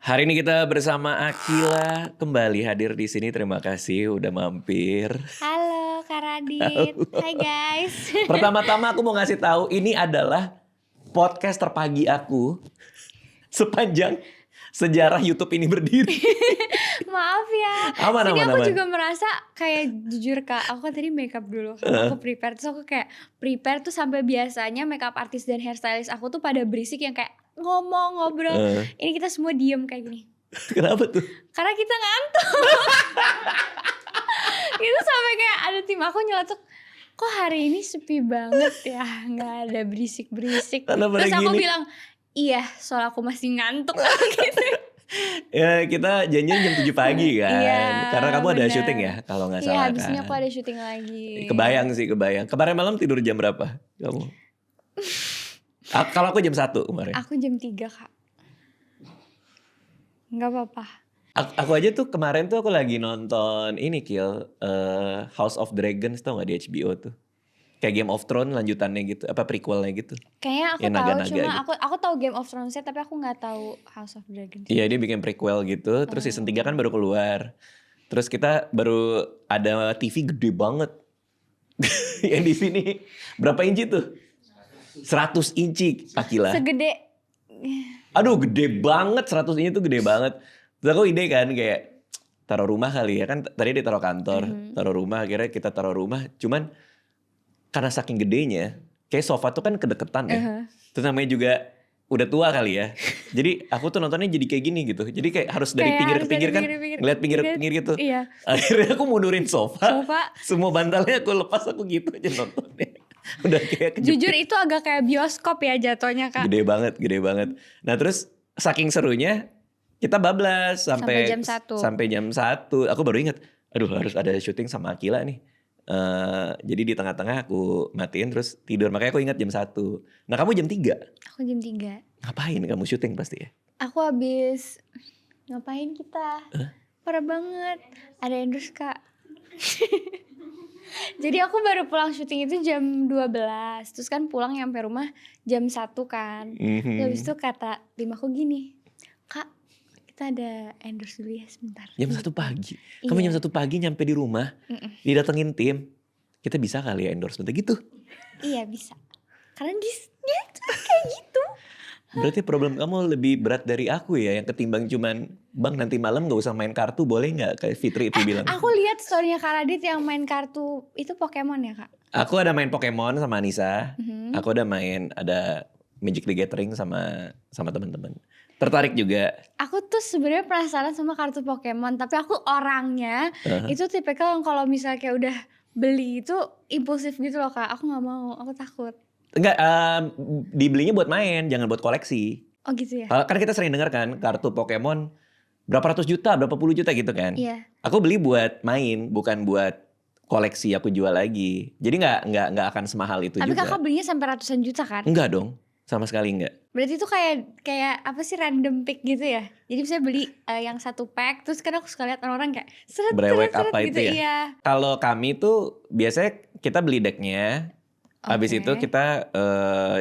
Hari ini kita bersama Akila kembali hadir di sini. Terima kasih udah mampir. Halo Kak Radit, hai guys. Pertama-tama aku mau ngasih tahu ini adalah podcast terpagi aku sepanjang sejarah YouTube ini berdiri. Maaf ya. Aman, Jadi aman, aku aman. juga merasa kayak jujur Kak, aku kan tadi makeup dulu. Aku prepare, terus aku kayak prepare tuh sampai biasanya makeup artist dan hairstylist aku tuh pada berisik yang kayak ngomong, ngobrol. Ini kita semua diem kayak gini. Kenapa tuh? Karena kita ngantuk. Itu sampai kayak ada tim aku nyeletuk, kok hari ini sepi banget ya, nggak ada berisik-berisik. Karena pada Terus aku gini. bilang, iya soal aku masih ngantuk gitu. Ya kita janjian jam 7 pagi kan. Iya, Karena kamu ada bener. syuting ya kalau nggak Iya, salah habis ini kan. aku ada syuting lagi. Kebayang sih, kebayang. Kemarin malam tidur jam berapa kamu? Kalau aku jam 1 kemarin. Aku jam 3 Kak. Nggak apa-apa. Aku aja tuh kemarin tuh aku lagi nonton ini House of Dragons, tau gak di HBO tuh? Kayak Game of Thrones lanjutannya gitu, apa prequelnya gitu. Kayaknya aku Yang tahu, naga-naga cuma gitu. aku tahu Game of Thrones tapi aku nggak tahu House of Dragons. Iya, dia bikin prequel gitu, terus season 3 kan baru keluar. Terus kita baru ada TV gede banget. Yang di sini berapa inci tuh? 100 inci Akila. Segede Aduh gede banget, 100 inci tuh gede banget. Terus aku ide kan kayak taruh rumah kali ya, kan tadi dia taruh kantor, taruh rumah, akhirnya kita taruh rumah. Cuman karena saking gedenya, kayak sofa tuh kan kedeketan ya. Terus namanya juga udah tua kali ya. Jadi aku tuh nontonnya jadi kayak gini gitu. Jadi kayak harus dari Kayak pinggir ke harus pinggir dari kan, pinggir-pinggir. ngeliat pinggir-pinggir gitu. Iya. Akhirnya aku mundurin sofa. Sofa. Semua bantalnya aku lepas, aku gitu aja nontonnya. Udah kayak kejepit. Jujur itu agak kayak bioskop ya jatuhnya Kak. Gede banget, gede banget. Nah terus saking serunya kita bablas sampai Sampai jam 1. Sampai jam 1. Aku baru ingat, aduh harus ada syuting sama Akila nih. Jadi di tengah-tengah aku matiin terus tidur. Makanya aku ingat jam 1. Nah kamu jam 3. Aku jam 3. Ngapain kamu syuting pasti ya? Aku habis ngapain kita? Parah banget. Ada endorse Kak. Jadi aku baru pulang syuting itu jam 12. Terus kan pulang nyampe rumah jam 1 kan. Terus habis itu kata tim aku gini, Kak kita ada endorse dulu ya sebentar. Jam 1 pagi. Kamu Iya. jam 1 pagi nyampe di rumah, didatengin tim. Kita bisa kali ya endorsement gitu. Iya bisa. Karena dia tuh kayak gitu. Berarti problem kamu lebih berat dari aku ya, yang ketimbang cuman bang nanti malam gak usah main kartu boleh gak, kayak Fitri itu bilang. Aku lihat story-nya Kak Radit yang main kartu itu Pokemon ya Kak? Aku ada main Pokemon sama Anissa. Aku ada Magic the Gathering sama teman-teman. Tertarik juga. Aku tuh sebenarnya penasaran sama kartu Pokemon, tapi aku orangnya itu tipikal yang kalau misalnya kayak udah beli itu impulsif gitu loh Kak. Aku nggak mau, aku takut. Enggak, dibelinya buat main, jangan buat koleksi. Oh gitu ya? Kan kita sering dengar kan kartu Pokemon berapa ratus juta, berapa puluh juta gitu kan. Iya. Aku beli buat main, bukan buat koleksi aku jual lagi. Jadi nggak akan semahal itu Tapi juga. Kakak belinya sampai ratusan juta kan? Enggak dong, sama sekali enggak. Berarti itu kayak apa sih, random pick gitu ya? Jadi saya beli yang satu pack, terus kadang aku suka lihat orang-orang kayak seret Brewek seret apa gitu. itu ya? Iya. Kalau kami tuh biasanya kita beli decknya. Habis Oke. itu kita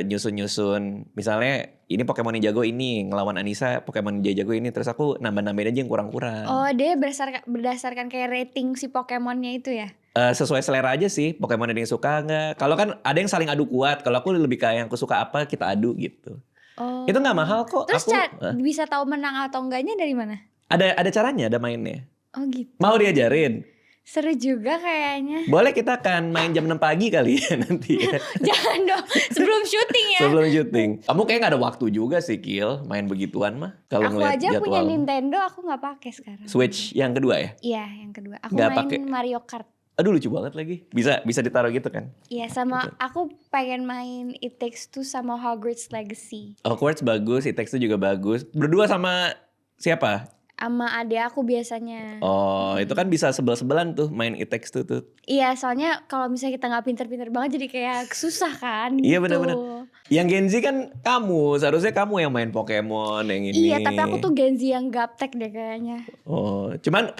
nyusun-nyusun. Misalnya ini Pokemon yang jago ini, ngelawan Anissa Pokemon dia jago ini. Terus aku nambah-nambahin aja yang kurang-kurang. Oh dia berdasarkan kayak rating si Pokemonnya itu ya? Sesuai selera aja sih, Pokemon ada yang suka nggak. Kalau kan ada yang saling adu kuat. Kalau aku lebih kayak yang aku suka apa kita adu gitu. Oh. Itu nggak mahal kok. Terus Aku bisa tahu menang atau enggaknya dari mana? ada caranya, ada mainnya. Oh gitu. Mau diajarin? Seru juga kayaknya. Boleh, kita akan main jam 6 pagi kali ya nanti ya. Jangan dong, sebelum syuting ya. Sebelum syuting. Kamu kayak gak ada waktu juga sih Kil main begituan mah. Kalau Aku ngeliat aja punya jadwal. Nintendo, aku nggak pakai sekarang. Switch yang kedua ya? Iya, yang kedua. Aku Nggak main pakai. Mario Kart. Aduh lucu banget lagi. Bisa ditaruh gitu kan. Iya, sama aku pengen main It Takes Two sama Hogwarts Legacy. Hogwarts bagus, It Takes Two juga bagus. Berdua sama siapa? Sama adek aku biasanya. Oh, itu kan bisa sebel-sebelan tuh main It Takes Two tuh. Iya, soalnya kalau misalnya kita nggak pinter-pinter banget jadi kayak susah kan. Iya gitu. benar-benar. Yang Gen Z kan kamu, seharusnya kamu yang main Pokemon yang ini. Iya, tapi aku tuh Gen Z yang gaptek deh kayaknya. Oh, cuman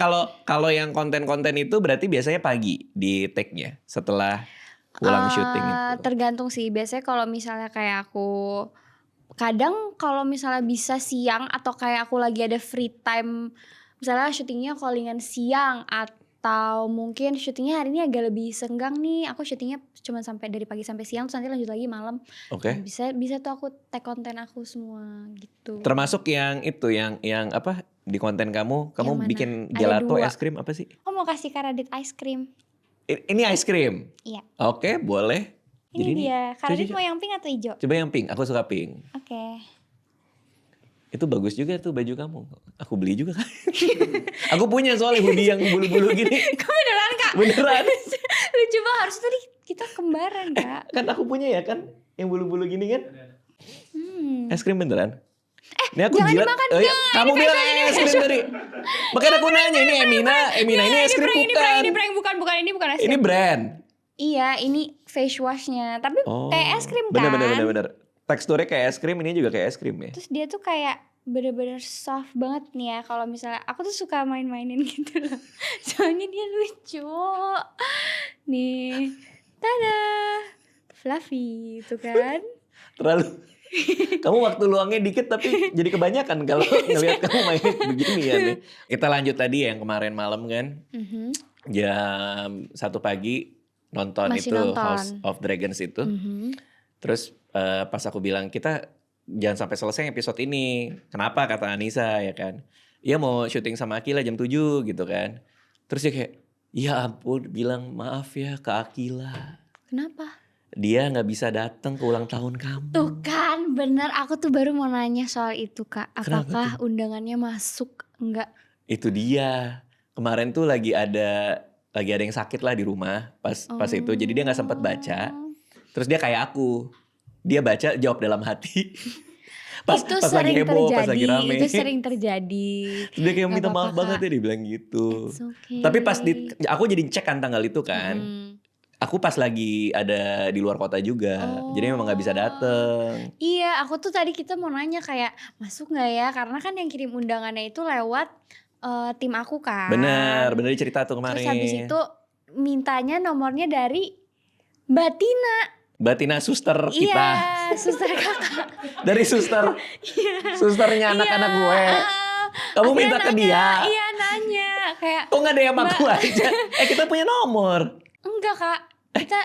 kalau yang konten-konten itu berarti biasanya pagi di take-nya setelah pulang syuting itu. Tergantung sih. Biasanya kalau misalnya kayak aku kadang kalau misalnya bisa siang atau kayak aku lagi ada free time, misalnya syutingnya callingan siang atau mungkin syutingnya hari ini agak lebih senggang nih, aku syutingnya cuma sampai dari pagi sampai siang terus nanti lanjut lagi malam. Oke. Nah, bisa tuh aku tag konten aku semua gitu. Termasuk yang itu yang apa di konten kamu Yang mana? bikin Ada gelato 2. es krim apa sih? Aku mau kasih Karadit ice cream. Ini ice cream. Iya. Oke, boleh. Ini dia. Karadit coba, mau yang pink atau hijau? coba yang pink, aku suka pink. Oke. Itu bagus juga tuh baju kamu. Aku beli juga kan. Aku punya soalnya hoodie yang bulu-bulu gini. Kok beneran Kak? Beneran. Lucu banget, harus tadi kita kembaran Kak. Kan aku punya ya kan yang bulu-bulu gini kan. Es krim beneran. Ini aku jangan jilat. dimakan, Oh, iya. jangan. Kamu Ini bilang fashion, es krim tadi. Makanya aku nanya ini Emina ini es krim Ini bukan. prank, bukan ini bukan es Ini krim. brand. Iya, ini face washnya. Tapi kayak es krim kan. Bener. Teksturnya kayak es krim, ini juga kayak es krim ya. Terus dia tuh kayak bener-bener soft banget nih ya. Kalau misalnya aku tuh suka main-mainin gitu loh. Soalnya dia lucu. Nih, tada, fluffy itu kan. Terlalu. Kamu waktu luangnya dikit tapi jadi kebanyakan kalau ngelihat kamu main begini ya nih. Kita lanjut tadi yang kemarin malam kan. Jam 1 pagi nonton Masih itu nonton. House of Dragons itu. Terus pas aku bilang kita jangan sampai selesai episode ini. Kenapa kata Anissa ya kan. Iya mau syuting sama Akila jam 7 gitu kan. Terus dia kayak ya ampun bilang maaf ya ke Akila. Kenapa? Dia gak bisa datang ke ulang tahun kamu. Tuh kan, bener. Aku tuh baru mau nanya soal itu Kak. Kenapa Apakah undangannya masuk? Enggak. Itu dia. Kemarin tuh lagi ada yang sakit lah di rumah pas itu. Jadi dia nggak sempat baca. Terus dia kayak aku. Dia baca jawab dalam hati. pas Itu lagi sering heboh, terjadi. pas lagi rame. Itu sering terjadi. Terus dia kayak Gak minta apa-apa, maaf banget Kak. ya dia bilang gitu. It's okay. Tapi pas aku jadi cek kan tanggal itu kan. Aku pas lagi ada di luar kota juga. Jadi memang nggak bisa dateng. Iya, aku tuh tadi kita mau nanya kayak masuk nggak ya? Karena kan yang kirim undangannya itu lewat tim aku kan. Bener cerita tuh kemarin. Terus habis itu mintanya nomornya dari Mbak Tina. Mbak Tina suster kita. Iya, suster kakak. Dari suster. Susternya anak-anak gue. Kamu Akhirnya minta ke nanya, dia. Iya nanya kayak. Kok gak DM aku aja? Kita punya nomor. Enggak Kak, kita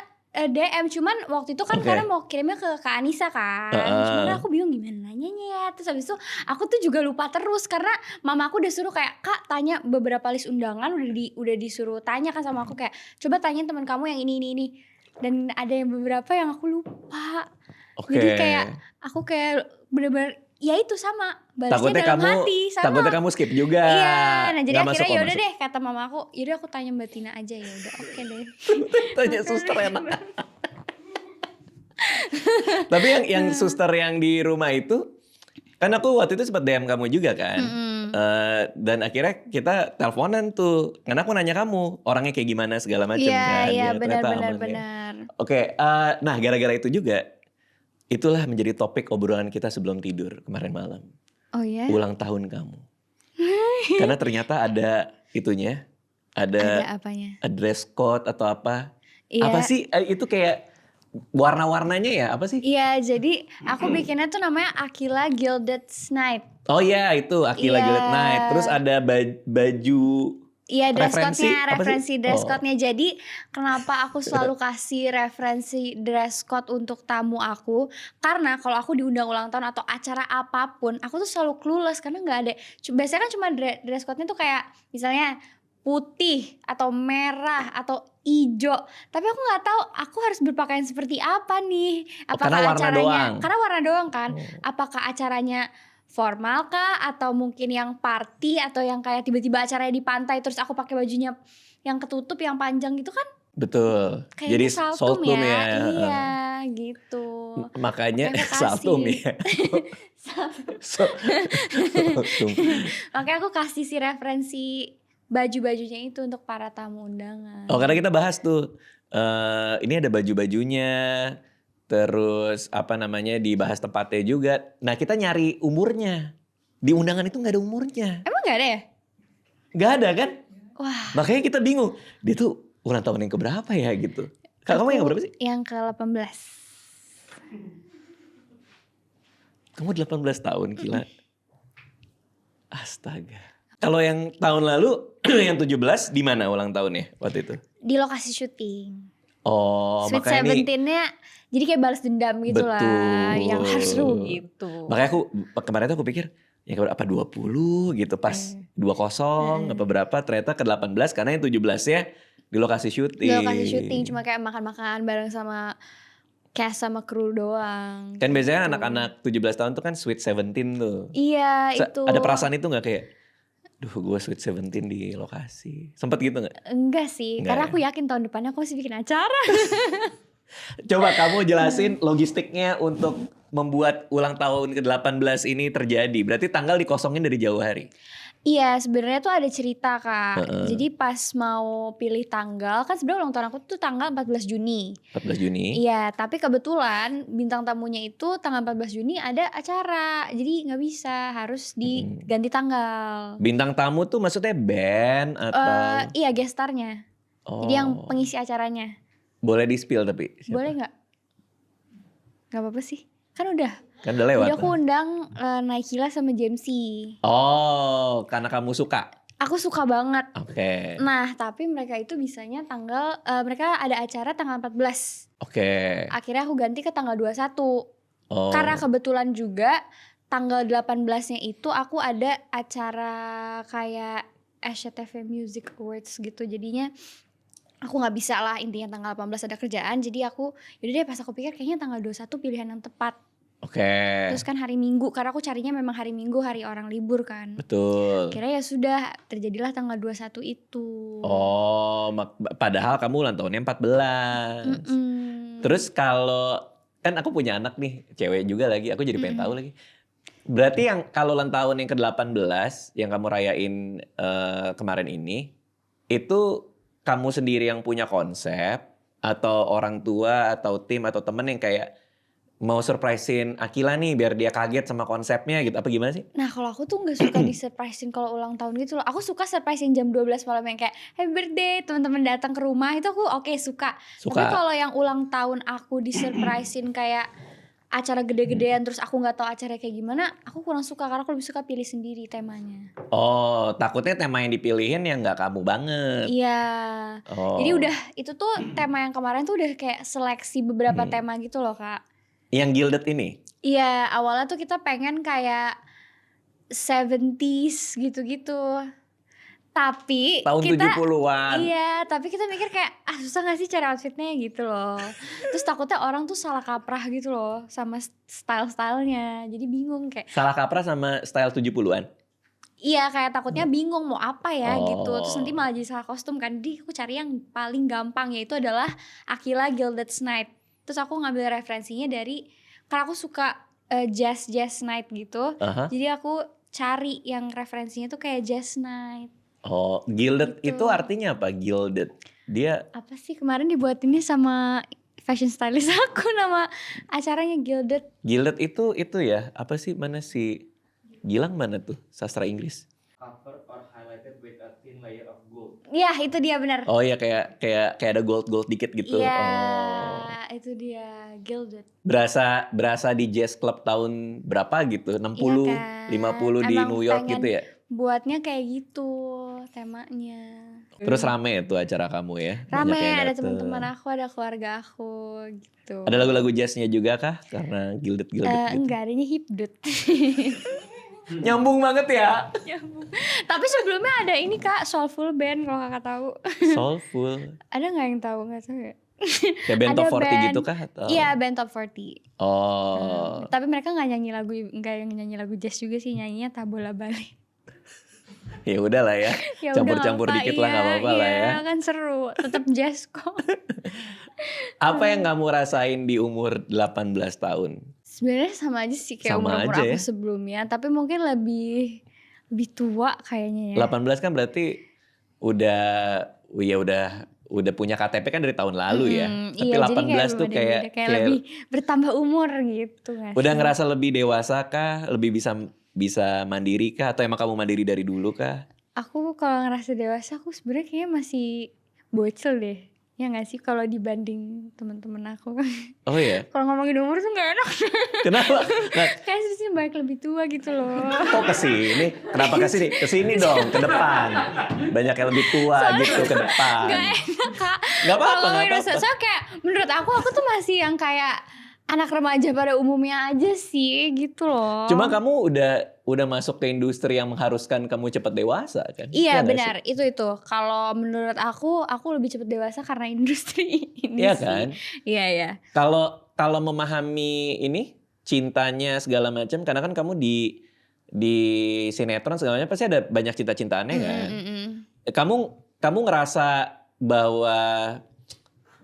DM. Cuman waktu itu kan Oke. karena mau kirimnya ke Kak Anissa kan. Cuman aku bingung gimana nanyanya ya. Terus habis itu aku tuh juga lupa terus. Karena mama aku udah suruh kayak, Kak tanya beberapa list undangan. Udah disuruh tanya kan sama aku kayak, coba tanyain teman kamu yang ini. Dan ada yang beberapa yang aku lupa. Oke. Jadi kayak aku kayak bener-bener ya itu sama balasnya dalam hati sama. Takutnya kamu skip juga. Iya, nah jadi Nggak akhirnya masuk, yaudah masuk. deh kata mama aku, yaudah aku tanya Mbak Tina aja ya udah oke deh. Tanya suster enak. Tapi yang suster yang di rumah itu, kan aku waktu itu sempat DM kamu juga kan. Dan akhirnya kita teleponan tuh. Karena aku nanya kamu orangnya kayak gimana segala macam kan. Iya Ya, ternyata aman ya. benar. Oke, nah gara-gara itu juga, itulah menjadi topik obrolan kita sebelum tidur kemarin malam. Oh ya? Ulang tahun kamu. Karena ternyata ada itunya, Ada apanya? dress code atau apa. Iya. Apa sih itu kayak warna-warnanya ya apa sih? Iya, jadi aku bikinnya tuh namanya Akila Gilded Night. Oh iya itu Akila Iya. Gilded Night. Terus ada baju. Iya, dress Referensi, code-nya, apa sih? referensi dress Oh. code-nya. Jadi kenapa aku selalu kasih referensi dress code untuk tamu aku? Karena kalau aku diundang ulang tahun atau acara apapun, aku tuh selalu clueless karena nggak ada. Biasanya kan cuma dress code-nya tuh kayak misalnya putih atau merah atau ijo. Tapi aku nggak tahu aku harus berpakaian seperti apa nih. Karena warna doang. Karena warna doang kan. Apakah acaranya formal kah atau mungkin yang party atau yang kayak tiba-tiba acaranya di pantai terus aku pakai bajunya yang ketutup yang panjang gitu kan Betul. kayaknya Jadi saltum saltum ya. Iya gitu. Makanya Makanya aku kasih. saltum ya. Saltum. Makanya aku kasih si referensi baju-bajunya itu untuk para tamu undangan. Oh karena kita bahas tuh ini ada baju-bajunya, terus apa namanya dibahas tempatnya juga. Nah kita nyari umurnya, di undangan itu nggak ada umurnya, Emang gak ada ya? nggak ada kan? Wah. Makanya kita bingung, dia tuh ulang tahun yang keberapa ya gitu. Kamu yang keberapa sih? Yang ke-18. Kamu 18 tahun, gila. Astaga. Kalau yang tahun lalu, yang 17 di mana ulang tahunnya waktu itu? Di lokasi syuting. Oh, Sweet makanya ini 17-nya jadi kayak balas dendam gitu lah. betul. Yang harus seru gitu. Makanya kemarin tuh aku pikir, ya apa 20 gitu pas 20 apa berapa, ternyata ke 18 karena yang 17-nya di lokasi syuting. Di lokasi syuting cuma kayak makan-makan bareng sama cast sama kru doang. Kan biasanya gitu. anak-anak 17 tahun tuh kan Sweet 17 tuh. Iya itu. Ada perasaan itu gak kayak, duh gue Sweet 17 di lokasi. Sempet gitu gak? Enggak sih, Enggak karena ya? aku yakin tahun depannya aku masih bikin acara. Coba kamu jelasin logistiknya untuk membuat ulang tahun ke-18 ini terjadi. Berarti tanggal dikosongin dari jauh hari. Iya, sebenarnya tuh ada cerita Kak. Jadi pas mau pilih tanggal, kan sebenarnya ulang tahun aku tuh tanggal 14 Juni. 14 Juni. Iya, tapi kebetulan bintang tamunya itu tanggal 14 Juni ada acara. Jadi nggak bisa, harus diganti tanggal. Bintang tamu tuh maksudnya band atau? Iya, guest star-nya. Oh. Jadi yang pengisi acaranya. Boleh di-spill tapi siapa? Boleh nggak? Nggak apa-apa sih. Kan udah. Kan udah lewat. Jadi aku lah. undang Naikila sama Jamesy. Oh, karena kamu suka? Aku suka banget. Oke. Nah, tapi mereka itu bisanya mereka ada acara tanggal 14. Oke. Akhirnya aku ganti ke tanggal 21. Oh. Karena kebetulan juga tanggal 18-nya itu aku ada acara kayak SCTV Music Awards gitu. Jadinya aku gak bisa lah, intinya tanggal 18 ada kerjaan. Jadi aku, yaudah deh pas aku pikir kayaknya tanggal 21 pilihan yang tepat. Oke. Terus kan hari Minggu, karena aku carinya memang hari Minggu, hari orang libur kan. Betul. Kira ya sudah, terjadilah tanggal 21 itu. Oh, padahal kamu ulang tahunnya 14. Terus kalau, kan aku punya anak nih, cewek juga lagi, aku jadi pengen tahu lagi. Berarti yang kalau ulang tahun yang ke-18 yang kamu rayain kemarin ini, itu kamu sendiri yang punya konsep, atau orang tua, atau tim, atau temen yang kayak mau surprisein Akila nih biar dia kaget sama konsepnya gitu, apa gimana sih? Nah kalau aku tuh gak suka di surprisein kalau ulang tahun gitu loh. Aku suka surprisein jam 12 malam yang kayak happy birthday, teman-teman datang ke rumah, itu aku oke, suka. Tapi kalau yang ulang tahun aku di surprisein kayak acara gede-gedean terus aku gak tahu acaranya kayak gimana, aku kurang suka karena aku lebih suka pilih sendiri temanya. Oh, takutnya tema yang dipilihin yang gak kamu banget. Iya. Oh. Jadi udah, itu tuh tema yang kemarin tuh udah kayak seleksi beberapa tema gitu loh Kak. Yang gilded ini? Iya, awalnya tuh kita pengen kayak 70s gitu-gitu. Tapi tahun kita 70-an. Iya, tapi kita mikir kayak susah gak sih cari outfitnya gitu loh. Terus takutnya orang tuh salah kaprah gitu loh sama style-stylenya. Jadi bingung kayak. Salah kaprah sama style 70-an? Iya, kayak takutnya bingung mau apa ya gitu. Terus nanti malah jadi salah kostum kan. Jadi aku cari yang paling gampang, yaitu adalah Akila Gilded Night. Terus aku ngambil referensinya dari, karena aku suka jazz night gitu. Jadi aku cari yang referensinya tuh kayak jazz night. Oh, gilded gitu. itu artinya apa? Gilded? Dia apa sih kemarin dibuatinnya sama fashion stylist aku, nama acaranya Gilded. Gilded itu ya, apa sih, mana si Gilang mana tuh sastra Inggris? Cover or highlighted with a thin layer of gold. Iya, itu dia benar. Oh iya, kayak ada gold dikit gitu. Iya, oh. Itu dia Gilded. Berasa di jazz club tahun berapa gitu? 60, Iya kan? 50 di Emang New York gitu ya? Buatnya kayak gitu temanya. Terus rame tuh acara kamu ya? Rame, Banyak yang ada dateng. teman-teman aku, ada keluarga aku gitu. Ada lagu-lagu jazznya juga kah? Karena gilded gitu. Enggak, adanya hipdut. Nyambung banget ya. Tapi sebelumnya ada ini Kak, Soulful Band kalau Kakak tahu. Soulful. Ada nggak yang tahu? Nggak tahu ya. Kayak band Ada top 40 band. gitu kah? Atau? Iya, band top 40. Oh. Tapi mereka nggak nyanyi lagu jazz juga sih, nyanyinya Tabola Bali. Ya udah lah ya. Ya Campur-campur udah, dikit lah, nggak apa-apa lah ya. Iya, kan seru, tetap jazz kok. Apa yang kamu rasain di umur 18 tahun? Sebenarnya sama aja sih kayak Sama umur aja aku ya. sebelumnya, tapi mungkin lebih tua kayaknya ya. 18 kan berarti udah punya KTP kan dari tahun lalu ya. Tapi iya, 18 jadi tuh kayak lebih bertambah umur gitu nggak udah sih? ngerasa lebih dewasa kah? Lebih bisa mandiri kah? Atau emang kamu mandiri dari dulu kah? Aku kalau ngerasa dewasa, aku sebenarnya kayaknya masih bocil deh. Ya nggak sih kalau dibanding teman-teman aku. Oh iya. Kalau ngomongin umur tuh nggak enak. Kenapa? Nah, Kayak sih banyak lebih tua gitu loh. kok kesini? Kenapa kesini? Kesini dong, ke depan. Banyak yang lebih tua gitu ke depan. Gak enak Kak. Gak apa-apa, Kalau gak ngomongin apa-apa. soalnya kayak menurut aku tuh masih yang kayak anak remaja pada umumnya aja sih gitu loh. Cuma kamu udah masuk ke industri yang mengharuskan kamu cepat dewasa kan? Iya nggak benar, sih? itu. Kalau menurut aku lebih cepat dewasa karena industri ini Iya sih. kan? Iya. Kalau memahami ini cintanya segala macam, karena kan kamu di sinetron segala macam pasti ada banyak cinta-cintaannya kan? Kamu ngerasa bahwa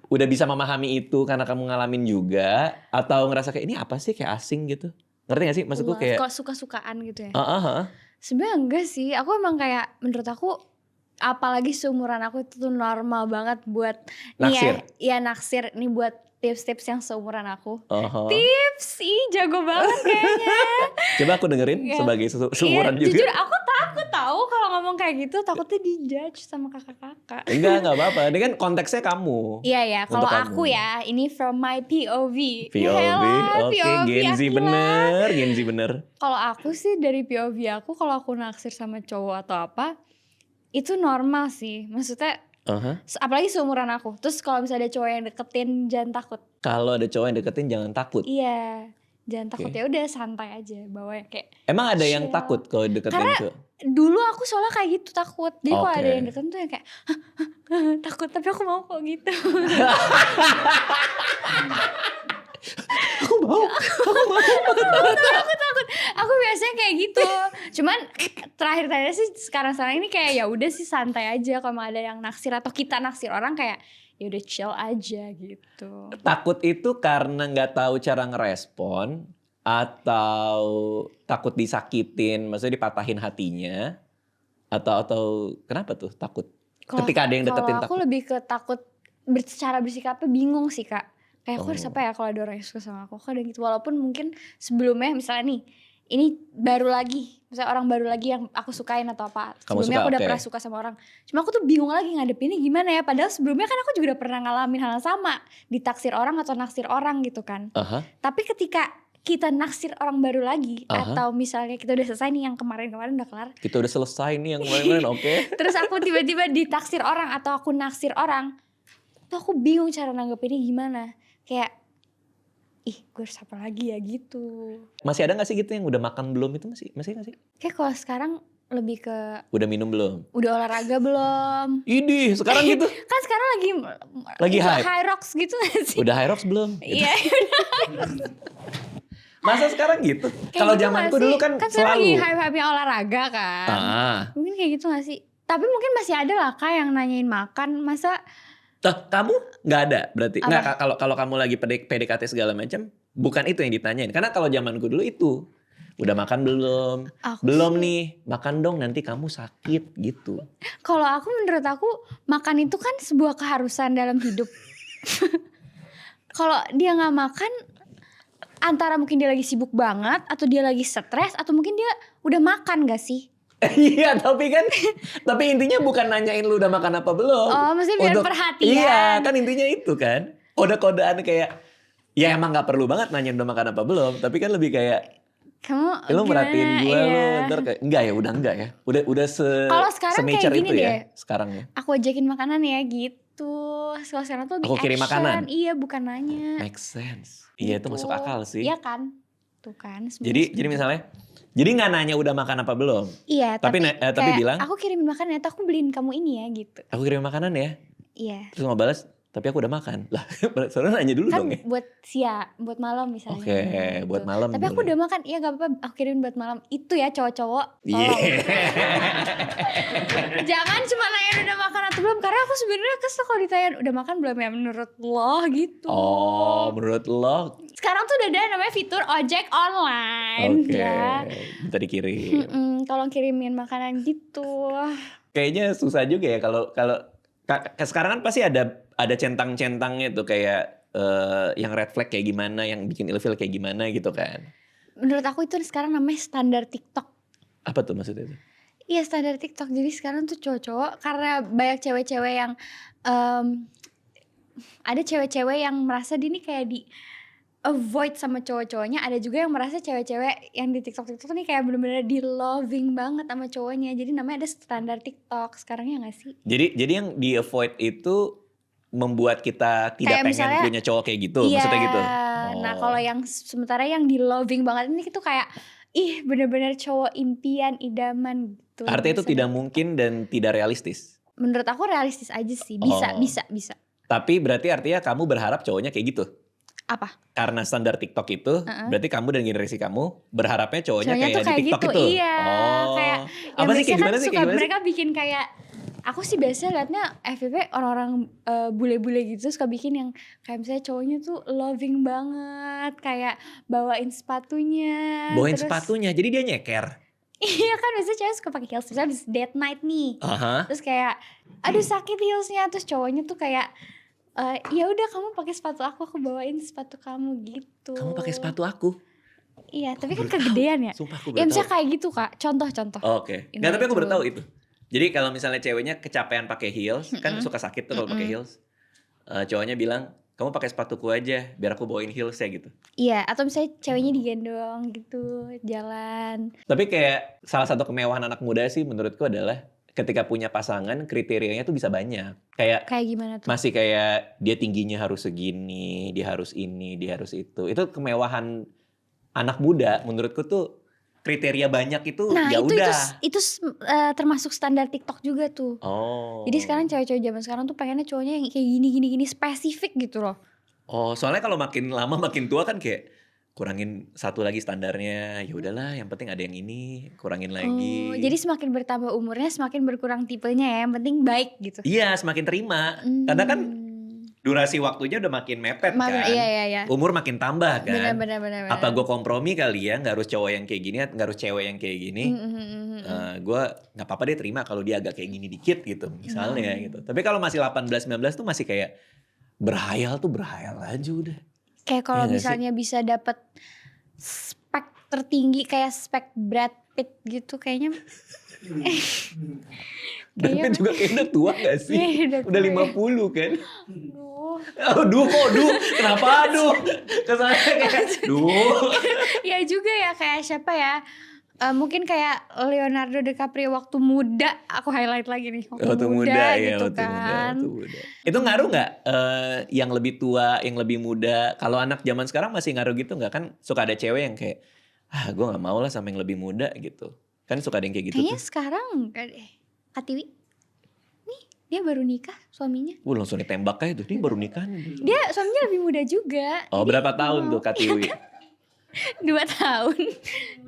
udah bisa memahami itu karena kamu ngalamin juga, atau ngerasa kayak ini apa sih kayak asing gitu? Ngerti gak sih? Maksudku kayak Kok suka-sukaan gitu ya. heeh. Sebenarnya enggak sih, aku emang kayak menurut aku apalagi seumuran aku itu tuh normal banget buat Naksir? nih ya naksir nih buat tips-tips yang seumuran aku. Aha. Tips sih jago banget kayaknya. Coba aku dengerin Iya. sebagai seumuran Iya, jujur juga. aku takut tahu kalau ngomong kayak gitu, takutnya dijudge sama kakak-kakak. Enggak apa-apa. Ini kan konteksnya kamu. Iya ya, kalau Untuk aku kamu. ya ini from my POV. POV, Yaelah, oke, POV Gen Z Akila. bener. Kalau aku sih dari POV aku, kalau aku naksir sama cowok atau apa, itu normal sih. Maksudnya Aha. apalagi seumuran aku. Terus kalau misalnya ada cowok yang deketin, jangan takut. Kalau ada cowok yang deketin jangan takut. Iya, jangan takut. Oke. Ya udah santai aja, bawa kayak Emang ada yang chill. takut kalau deketin Karena cowok? dulu aku soalnya kayak gitu takut. Jadi kalau Oke. ada yang deketin tuh yang kayak takut, tapi aku mau kok gitu. Aku mau. Takut. Aku biasanya kayak gitu. Cuman terakhir sih sekarang ini kayak ya udah sih santai aja. Kalau emang ada yang naksir atau kita naksir orang kayak ya udah chill aja gitu. Takut itu karena nggak tahu cara ngerespon atau takut disakitin, maksudnya dipatahin hatinya, atau kenapa tuh takut? Ketika ada yang deketin Kalau aku takut. lebih ke takut secara bersikapnya bingung sih Kak. Kayak aku harus Oh. apa ya kalau ada orang yang suka sama aku. Kadang gitu, walaupun mungkin sebelumnya misalnya nih, ini baru lagi, misalnya orang baru lagi yang aku sukain atau apa. Kamu Sebelumnya suka, aku udah oke. pernah suka sama orang. Cuma aku tuh bingung lagi ngadepinnya gimana ya. Padahal sebelumnya kan aku juga udah pernah ngalamin hal yang sama. Ditaksir orang atau naksir orang gitu kan. Aha. Tapi ketika kita naksir orang baru lagi, Aha. atau misalnya kita udah selesai nih yang kemarin-kemarin udah kelar. Kita udah selesai nih yang kemarin, oke. Terus aku tiba-tiba ditaksir orang atau aku naksir orang. Tuh aku bingung cara nanggepinnya gimana. Kayak gue harus apa lagi ya gitu. Masih ada gak sih gitu yang udah makan belum itu masih gak sih? Kayak kalau sekarang lebih ke Udah minum belum? udah olahraga belum? Idih, sekarang gitu. Kan sekarang Lagi hype. high rocks gitu gak sih? Udah high rocks belum? Gitu. Iya. Masa sekarang gitu? Kayak Kalau gitu zamanku gak dulu sih? kan sekarang lagi selalu. hype-hype olahraga kan. Ah. Mungkin kayak gitu gak sih? Tapi mungkin masih ada lah Kak yang nanyain makan. Masa Kamu nggak ada berarti? Apa? Nggak, kalau kamu lagi PDKT segala macam, bukan itu yang ditanyain. Karena kalau zamanku dulu itu, udah makan belum? aku Belum sih- nih, makan dong nanti kamu sakit gitu. Kalau aku menurut aku makan itu kan sebuah keharusan dalam hidup. Kalau dia nggak makan, antara mungkin dia lagi sibuk banget, atau dia lagi stres, atau mungkin dia udah makan gak sih? Iya, tapi intinya bukan nanyain lu udah makan apa belum. Oh, maksudnya biar perhatian. Iya, kan intinya itu kan. Kode-kodean kayak, ya emang nggak perlu banget nanyain udah makan apa belum. Tapi kan lebih kayak, Kamu lu gimana? merhatiin gue Iya. lu. Ntar kayak, enggak ya, udah enggak ya. Udah Kalau sekarang kayak se-mature gini itu ya deh. sekarang ya. Aku ajakin makanan ya gitu. Kalau sekarang tuh lebih Aku kirim action. makanan? Iya, bukan nanya. Make sense. Iya itu Gitu. masuk akal sih. Iya kan? Tuh kan. semua Jadi setuju. misalnya, jadi nggak nanya udah makan apa belum. Iya, tapi kayak, bilang, aku kirimin makanan atau aku beliin kamu ini ya gitu. aku kirim makanan ya. Iya. Terus nggak balas, tapi aku udah makan. Lah, soalnya nanya dulu Kan dong ya. buat buat malam misalnya. Oke, gitu. buat malam Tapi aku boleh. udah makan, iya gak apa-apa, aku kirim buat malam. Itu ya cowok-cowok, Iya. tolong. Jangan cuma nanya udah makan atau belum, karena aku sebenarnya kesel kalau ditanya udah makan belum ya menurut lo gitu. Oh, menurut lo, Sekarang tuh udah ada namanya fitur ojek online. oke, Ya. minta dikirim. Tolong kirimin makanan gitu. Kayaknya susah juga ya kalau sekarang kan pasti ada centang-centangnya tuh kayak yang red flag kayak gimana, yang bikin ilfil kayak gimana gitu kan. Menurut aku itu sekarang namanya standar TikTok. Apa tuh maksudnya itu? Iya standar TikTok. Jadi sekarang tuh cowok-cowok karena banyak cewek-cewek yang ada cewek-cewek yang merasa dia nih kayak di avoid sama cowok-cowoknya, ada juga yang merasa cewek-cewek yang di TikTok nih kayak bener-bener di loving banget sama cowoknya. Jadi namanya ada standar TikTok sekarang, ya gak sih? Jadi yang di avoid itu membuat kita tidak Kayak pengen misalnya, punya cowok kayak gitu, iya, maksudnya gitu. nah kalau yang sementara yang di loving banget ini itu kayak ih bener-bener cowok impian, idaman gitu. Artinya itu Misalnya tidak mungkin dan tidak realistis. menurut aku realistis aja sih, bisa. Tapi berarti artinya kamu berharap cowoknya kayak gitu. Apa? Karena standar TikTok itu, berarti kamu dan generasi kamu berharapnya cowoknya Cowoknya kayak tuh di kayak TikTok gitu, itu. iya. Kayak Apa sih kayak biasanya kan gimana sih? suka Kayak gimana sih? mereka bikin kayak, aku sih biasanya liatnya FYP orang-orang bule-bule gitu suka bikin yang kayak misalnya cowoknya tuh loving banget, kayak bawain sepatunya. Bawain terus, sepatunya, jadi dia nyeker. Iya kan biasanya cewek suka pakai heels, misalnya habis date night nih. Terus kayak aduh sakit heelsnya, terus cowoknya tuh kayak ya udah kamu pakai sepatu aku bawain sepatu kamu gitu. Kamu pakai sepatu aku? Iya, tapi kan kegedean ya. Sumpah aku Ya baru misalnya tahu. kayak gitu Kak, contoh-contoh. Oke. Nggak, tapi aku baru tahu itu. Jadi kalau misalnya ceweknya kecapean pakai heels, kan suka sakit tuh kalau pakai heels. Cowoknya bilang, kamu pakai sepatuku aja, biar aku bawain heels ya gitu. Iya, atau misalnya ceweknya digendong gitu, jalan. Tapi kayak salah satu kemewahan anak muda sih menurutku adalah ketika punya pasangan kriterianya tuh bisa banyak. Kayak Gimana tuh? masih kayak dia tingginya harus segini, dia harus ini, dia harus itu. Itu kemewahan anak muda menurutku tuh kriteria banyak itu Nah ya udah. itu termasuk standar TikTok juga tuh. Oh. Jadi sekarang cewek-cewek zaman sekarang tuh pengennya cowoknya yang kayak gini spesifik gitu loh. Oh, soalnya kalau makin lama makin tua kan kayak kurangin satu lagi standarnya. Ya udahlah, yang penting ada yang ini, kurangin lagi. Oh, jadi semakin bertambah umurnya semakin berkurang tipenya ya, yang penting baik gitu. Iya, semakin terima. Karena kan durasi waktunya udah makin mepet kan. Iya. Umur makin tambah kan. Benar. Apa gue kompromi kali ya, nggak harus cowok yang kayak gini, nggak harus cewek yang kayak gini. Gue nggak apa-apa deh terima kalau dia agak kayak gini dikit gitu misalnya gitu. Tapi kalau masih 18-19 tuh masih kayak berhayal aja udah. Kayak kalau Iya nggak misalnya bisa dapet spek tertinggi kayak spek Brad Pitt gitu kayaknya. Dan kan juga kayak udah tua gak sih? Iya, udah tua 50 kan? Aduh. Aduh, kenapa aduh? Kesannya kayak, Ya juga ya kayak siapa ya? Mungkin kayak Leonardo DiCaprio waktu muda, aku highlight lagi nih waktu muda ya, gitu waktu kan. muda. Itu ngaruh nggak yang lebih tua, yang lebih muda? Kalau anak zaman sekarang masih ngaruh gitu nggak? Kan suka ada cewek yang kayak, gue nggak mau lah sama yang lebih muda gitu. Kan suka ada yang kayak gitu. Kayaknya tuh. sekarang Katiwi, nih dia baru nikah suaminya. Langsung ditembak aja tuh, dia baru nikah. Dia suaminya lebih muda juga. Oh, berapa tahun tuh Katiwi? 2 tahun.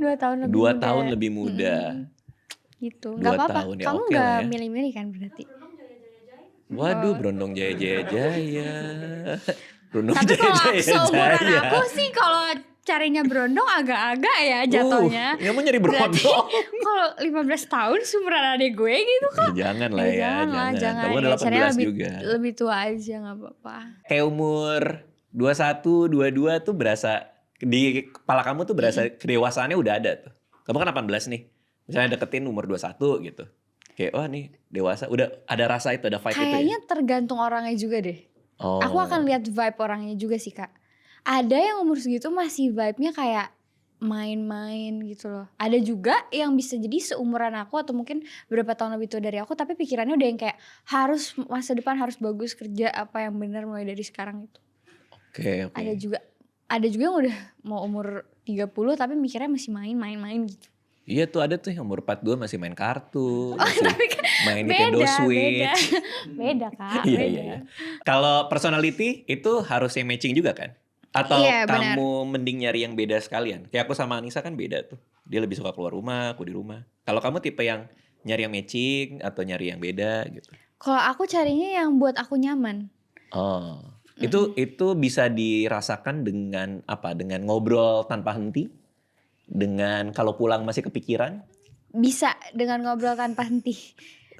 2 tahun lebih 2 muda. tahun lebih muda. Gitu. 2 Gak apa-apa. tahun ya, Kamu oke gak lah ya. milih-milih kan berarti. Waduh, berondong jaya-jaya. Berondong Tapi kalau seumuran jaya-jaya. aku sih kalau carinya berondong agak-agak ya jatuhnya. Kamu nyari Berarti berondong. kalau 15 tahun seumuran adik gue gitu kan. Jangan lah ya, jangan. Kamu udah 18 juga. Lebih tua aja gak apa-apa. Kayak umur 21, 22 tuh berasa, di kepala kamu tuh berasa kedewasaannya udah ada tuh. Kamu kan 18 nih. Misalnya deketin umur 21 gitu. Kayak, wah nih dewasa, udah ada rasa itu, ada vibe itu ya. Kayaknya tergantung orangnya juga deh. Oh. Aku akan lihat vibe orangnya juga sih Kak. Ada yang umur segitu masih vibe-nya kayak main-main gitu loh. Ada juga yang bisa jadi seumuran aku atau mungkin beberapa tahun lebih tua dari aku, tapi pikirannya udah yang kayak harus masa depan harus bagus, kerja apa yang benar mulai dari sekarang itu. Oke. Ada juga yang udah mau umur 30 tapi mikirnya masih main gitu. Iya tuh ada tuh yang umur 42 masih main kartu, masih Tapi kan main Nintendo Switch. Beda Kak, Iya, beda. iya. Kalau personality itu harusnya matching juga kan? Atau Iya, benar. kamu mending nyari yang beda sekalian? Kayak aku sama Anissa kan beda tuh. Dia lebih suka keluar rumah, aku di rumah. Kalau kamu tipe yang nyari yang matching atau nyari yang beda gitu? Kalau aku carinya yang buat aku nyaman. Oh, itu bisa dirasakan dengan apa? Dengan ngobrol tanpa henti? Dengan kalau pulang masih kepikiran? Bisa dengan ngobrol tanpa henti.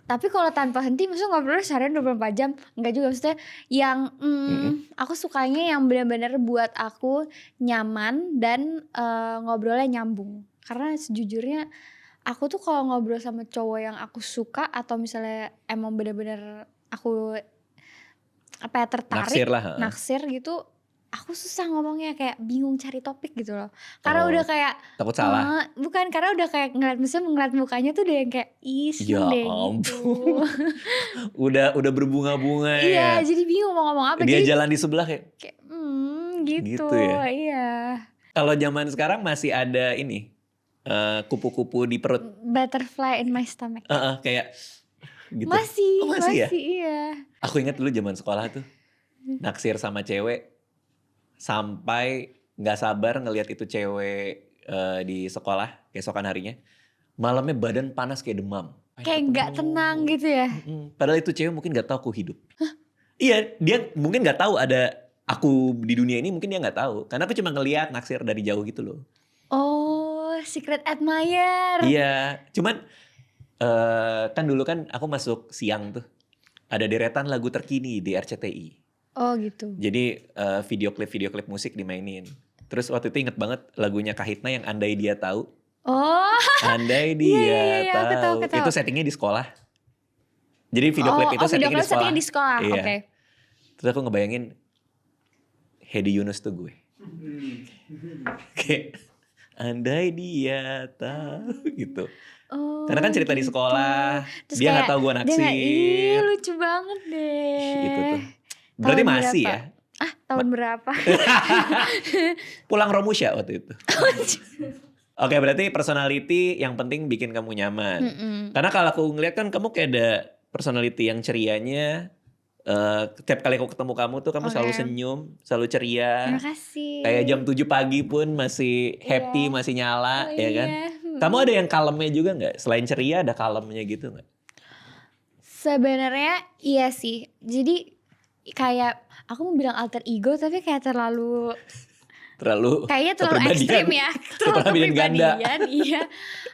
Tapi kalau tanpa henti maksudnya ngobrol seharian 24 jam. Enggak juga, maksudnya yang aku sukanya yang benar-benar buat aku nyaman dan ngobrolnya nyambung. Karena sejujurnya aku tuh kalau ngobrol sama cowok yang aku suka atau misalnya emang benar-benar aku apa ya, tertarik, Naksir lah. naksir gitu, aku susah ngomongnya, kayak bingung cari topik gitu loh. Karena udah kayak Takut salah. bukan, karena udah kayak ngeliat mukanya tuh udah yang kayak Ya seneng deh ampun. gitu. udah berbunga-bunga Iya, ya. jadi bingung mau ngomong apa. Dia Jadi jalan di sebelah kayak kayak gitu Gitu ya? Iya. kalau zaman sekarang masih ada ini kupu-kupu di perut. Butterfly in my stomach. Kayak gitu. Masih, Oh, masih ya? iya. Aku ingat dulu zaman sekolah tuh naksir sama cewek sampai nggak sabar ngelihat itu cewek di sekolah keesokan harinya. Malamnya badan panas kayak demam. Kayak nggak tenang gitu ya. Padahal itu cewek mungkin nggak tahu aku hidup. Iya, dia mungkin nggak tahu ada aku di dunia ini, mungkin dia nggak tahu. Karena aku cuma ngelihat naksir dari jauh gitu loh. Oh, secret admirer. Iya, cuman kan dulu kan aku masuk siang tuh. Ada deretan lagu terkini di RCTI. Oh gitu. Jadi video klip musik dimainin. Terus waktu itu inget banget lagunya Kahitna yang Andai Dia Tahu. Oh, Andai Dia iya, aku tahu. Itu settingnya di sekolah. Jadi video klip itu settingnya di sekolah. Iya. Oke. Terus aku ngebayangin Hedi Yunus tuh gue. Kayak andai dia tahu gitu. Oh, Karena kan cerita di gitu. sekolah, Terus dia kayak nggak tahu gue Dia naksir. nggak, ih lucu banget deh. Gitu tuh. Berarti Tahun masih berapa? ya. Tahun berapa? Pulang Romusha waktu itu. Oke, berarti personality yang penting bikin kamu nyaman. Karena kalau aku ngeliat kan kamu kayak ada personality yang cerianya. Setiap kali aku ketemu kamu tuh kamu selalu senyum, selalu ceria. Terima kasih. Kayak jam 7 pagi pun masih happy, masih nyala, ya kan? Kamu ada yang kalemnya juga nggak? Selain ceria ada kalemnya gitu nggak? Sebenarnya iya sih. Jadi kayak aku mau bilang alter ego tapi kayak terlalu kayaknya terlalu ekstrim ya. Terlalu kepribadian. Iya.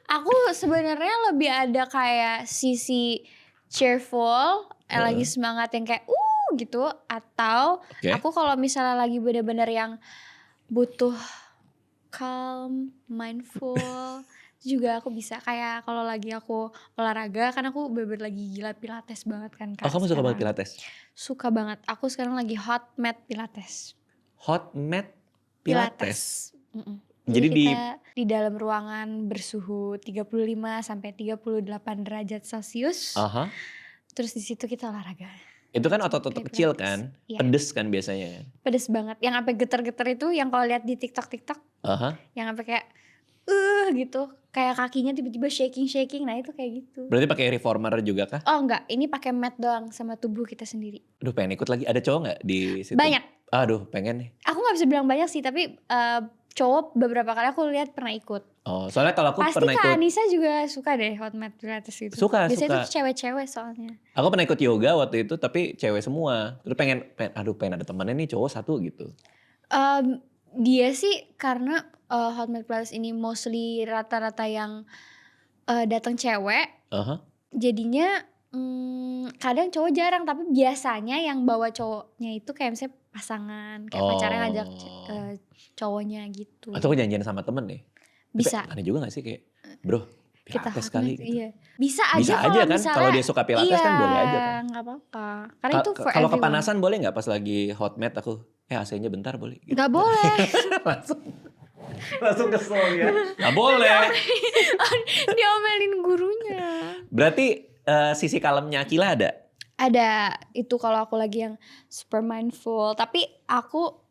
Aku sebenarnya lebih ada kayak sisi cheerful, lagi semangat yang kayak gitu, atau aku kalau misalnya lagi bener-bener yang butuh calm, mindful juga aku bisa. Kayak kalau lagi aku olahraga kan aku bener-bener lagi gila pilates banget kan Kak. Oh, kamu suka banget pilates? Suka banget. Aku sekarang lagi hot mat pilates. Hot mat pilates. Jadi kita di dalam ruangan bersuhu 35 sampai 38 derajat Celcius. Terus di situ kita olahraga. Itu kan otot-otot kecil kan? Iya. Pedes kan biasanya. Pedes banget. Yang sampai geter-geter itu yang kalau lihat di TikTok. Yang sampai kayak gitu. Kayak kakinya tiba-tiba shaking. Nah, itu kayak gitu. Berarti pakai reformer juga kah? Oh enggak, ini pakai mat doang sama tubuh kita sendiri. Aduh, pengen ikut lagi. Ada cowok nggak di situ? Banyak. Aduh, pengen nih. Aku nggak bisa bilang banyak sih, tapi cowok beberapa kali aku lihat pernah ikut. Oh, soalnya kalau aku Pasti pernah Kak ikut. Anissa juga suka deh hot mat pilates gitu. Suka. Biasanya itu cewek-cewek soalnya. Aku pernah ikut yoga waktu itu, tapi cewek semua. Terus pengen ada temannya nih cowok satu gitu. Dia sih karena hot mat pilates ini mostly rata-rata yang datang cewek. Jadinya kadang cowok jarang, tapi biasanya yang bawa cowoknya itu kayak misalnya pasangan, kayak pacarnya ngajak cowoknya gitu. Atau aku janjian sama temen nih. Bisa. Aneh juga gak sih kayak, bro, pilates kali gitu. Iya. Bisa aja kan, kalau dia suka pilates kan boleh aja kan. Gak apa-apa. Karena itu for kalau everyone. kepanasan boleh gak pas lagi hot mat aku, AC-nya bentar boleh? Gitu. Gak boleh. Langsung kesel ya. Gak boleh. Diomelin gurunya. Berarti sisi kalemnya Akila ada? Ada, itu kalau aku lagi yang super mindful. Tapi aku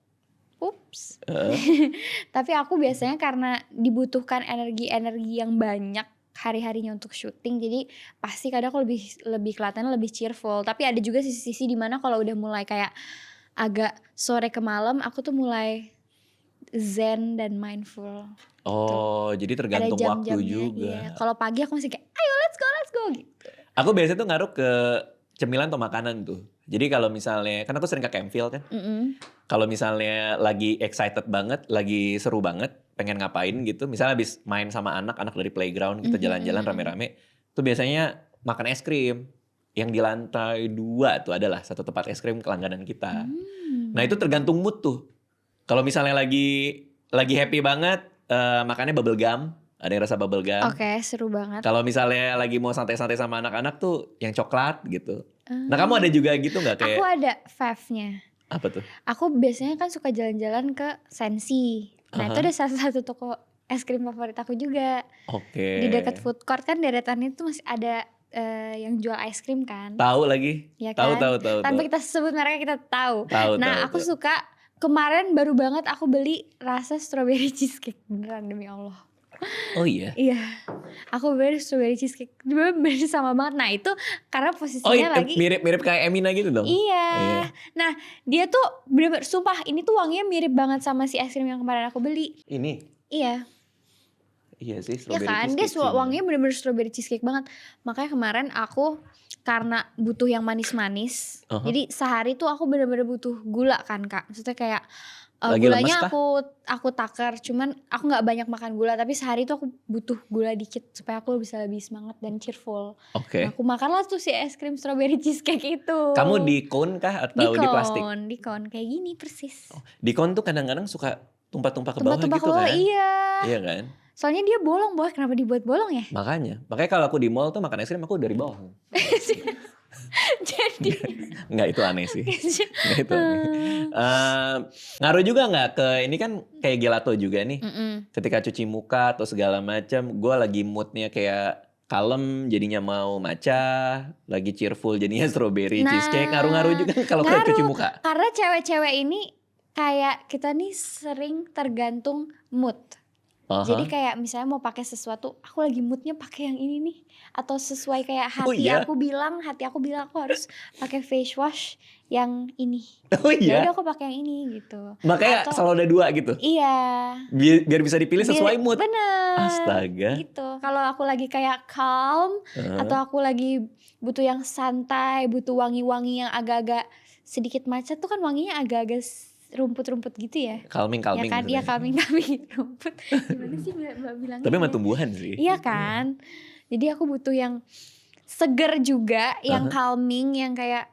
tapi aku biasanya karena dibutuhkan energi yang banyak hari-harinya untuk syuting, jadi pasti kadang aku lebih kelihatannya lebih cheerful. Tapi ada juga sisi-sisi dimana kalau udah mulai kayak agak sore ke malam, aku tuh mulai zen dan mindful. Oh, jadi tergantung ada waktu juga. Iya. Kalau pagi aku masih kayak ayo let's go gitu. Aku biasanya tuh ngaruh ke cemilan atau makanan tuh. Jadi kalau misalnya, kan aku sering ke Campfield kan. Kalau misalnya lagi excited banget, lagi seru banget, pengen ngapain gitu. Misalnya habis main sama anak dari playground, kita jalan-jalan rame-rame. Tuh biasanya makan es krim. Yang di lantai 2 tuh adalah satu tempat es krim kelangganan kita. Nah itu tergantung mood tuh. Kalau misalnya lagi happy banget, makannya bubble gum ada yang rasa bubble gum. Oke, seru banget. Kalau misalnya lagi mau santai-santai sama anak-anak tuh yang coklat gitu. Nah kamu ada juga gitu nggak kayak? Aku ada fave-nya. Apa tuh? Aku biasanya kan suka jalan-jalan ke Sensi. Nah itu Aha. ada salah satu toko es krim favorit aku juga. Oke. Di dekat food court kan deretan itu masih ada yang jual es krim kan. Tahu lagi? Ya Tahu kan? tahu. Tanpa kita sebut mereka kita tahu. Tahu. Nah aku suka, kemarin baru banget aku beli rasa strawberry cheesecake. Beneran demi Allah. Oh iya. Iya, aku beli strawberry cheesecake, bener sama banget. Nah itu karena posisinya lagi mirip kayak Emina gitu dong. Iya. Nah dia tuh bener-bener sumpah ini tuh wanginya mirip banget sama si es krim yang kemarin aku beli. Ini. Iya. Iya sih Ya strawberry kan, dia cheesecake sih. wanginya bener-bener strawberry cheesecake banget. Makanya kemarin aku karena butuh yang manis-manis, jadi sehari tuh aku bener-bener butuh gula kan kak. Maksudnya kayak Lagi gulanya lemes kah? aku takar, cuman aku nggak banyak makan gula. Tapi sehari tuh aku butuh gula dikit supaya aku bisa lebih semangat dan cheerful. Oke. Nah, aku makanlah tuh si es krim strawberry cheesecake itu. Kamu di cone kah atau di plastik? Di cone kayak gini persis. Di cone tuh kadang-kadang suka tumpah-tumpah ke bawah Tumpah-tumpah gitu ke bawah, kan? iya. Iya kan? Soalnya dia bolong, boy. Kenapa dibuat bolong ya? Makanya kalau aku di mall tuh makan es krim aku dari bawah. Jadi Enggak, itu aneh sih. Nggak, itu aneh. Ngaruh juga nggak ke ini kan kayak gelato juga nih. Ketika cuci muka atau segala macam, gue lagi moodnya kayak kalem jadinya mau matcha, lagi cheerful jadinya strawberry cheesecake. Ngaruh-ngaruh juga kalau kita cuci muka. Karena cewek-cewek ini kayak kita nih sering tergantung mood. Jadi kayak misalnya mau pakai sesuatu, aku lagi moodnya pakai yang ini nih, atau sesuai kayak hati aku bilang, aku harus pakai face wash yang ini. Oh iya. Ya udah aku pakai yang ini gitu. Makanya selalu ada dua gitu. Iya. Biar bisa dipilih sesuai mood. Bener. Astaga. Gitu. Kalau aku lagi kayak calm atau aku lagi butuh yang santai, butuh wangi-wangi yang agak-agak sedikit macet tuh kan wanginya agak-agak rumput-rumput gitu ya. Calming Ya kan, iya calming rumput. Gimana sih Mbak bilangnya? Tapi emang tumbuhan sih. Iya kan. Jadi aku butuh yang seger juga, yang calming, yang kayak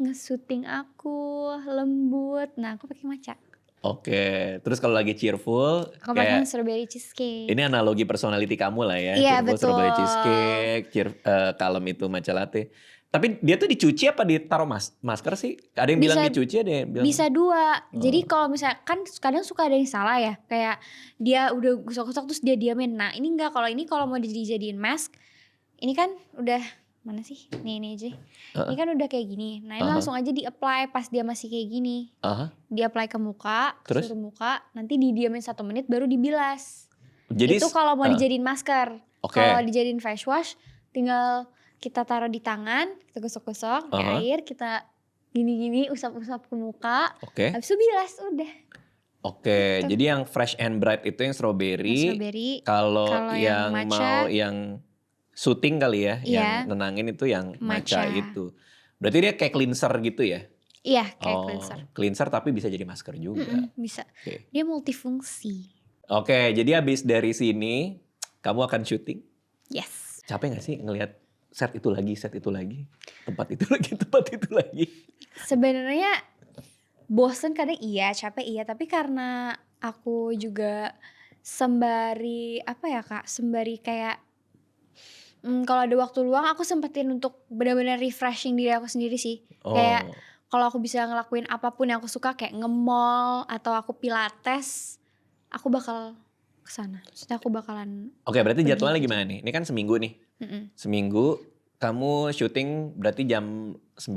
nge-soothing aku, lembut. Nah, aku pakai matcha. Oke, terus kalau lagi cheerful, Aku pakai strawberry cheesecake. ini analogi personality kamu lah ya. Iya, cheerful betul. strawberry cheesecake, kalem itu matcha latte. Tapi dia tuh dicuci apa ditaruh masker sih? Ada yang bilang dicuci, ada yang bilang bisa dua. Jadi kalau misalnya kan kadang suka ada yang salah ya, kayak dia udah gosok-gosok terus dia diamin. Nah ini enggak, kalau mau dijadiin mask, ini kan udah mana sih? Nih aja. Ini kan udah kayak gini. Nah ini langsung aja di-apply pas dia masih kayak gini. Di-apply ke muka, ke seluruh muka, nanti didiamin 1 menit baru dibilas. Jadi itu kalau mau dijadiin masker. Kalau dijadiin face wash, tinggal kita taruh di tangan, kita gosok-gosok, pakai air, kita gini-gini usap-usap ke muka, habis itu bilas udah. Oke, jadi yang fresh and bright itu yang strawberry. Kalau yang mau yang soothing kali ya, yang nenangin itu yang matcha itu. Berarti dia kayak cleanser gitu ya? Iya, kayak cleanser. Cleanser tapi bisa jadi masker juga. Bisa. Dia multifungsi. Oke, jadi habis dari sini kamu akan syuting? Yes. Capek gak sih ngelihat set itu lagi, tempat itu lagi. Sebenarnya bosen kadang iya, capek iya, tapi karena aku juga sembari kayak kalau ada waktu luang aku sempetin untuk benar-benar refreshing diri aku sendiri sih. Kayak kalau aku bisa ngelakuin apapun yang aku suka, kayak nge-mall atau aku pilates, aku bakal kesana. Maksudnya aku bakalan. Oke, berarti jadwalnya gimana nih? Ini kan seminggu nih. Seminggu kamu syuting berarti jam 9?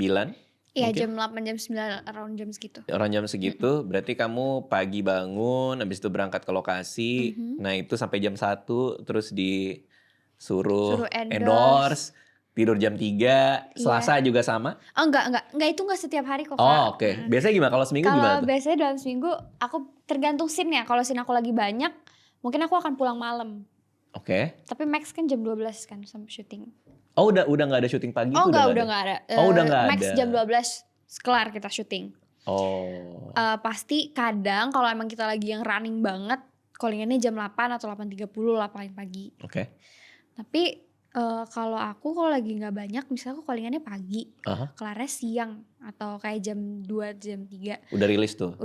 Iya, jam 8, jam 9, around jam segitu. Around jam segitu, berarti kamu pagi bangun, habis itu berangkat ke lokasi. Nah itu sampai jam 1, terus disuruh endorse. Tidur jam 3, Selasa juga sama? Oh enggak, itu enggak setiap hari kok Kak. Oh oke. Biasanya gimana? Kalau seminggu gimana tuh? Kalau biasanya dalam seminggu, aku tergantung scene-nya. Kalau scene aku lagi banyak, mungkin aku akan pulang malam. Oke. Tapi max kan jam 12 kan sampai syuting. Oh udah gak ada syuting pagi tuh? Udah gak ada. Udah gak ada. Max jam 12 kelar kita syuting. Pasti kadang kalau emang kita lagi yang running banget, callingannya jam 8 atau 8.30 lah paling pagi. Oke. Tapi kalau lagi gak banyak, misalnya aku callingannya pagi, kelarnya siang atau kayak jam 2, jam 3. Udah rilis tuh?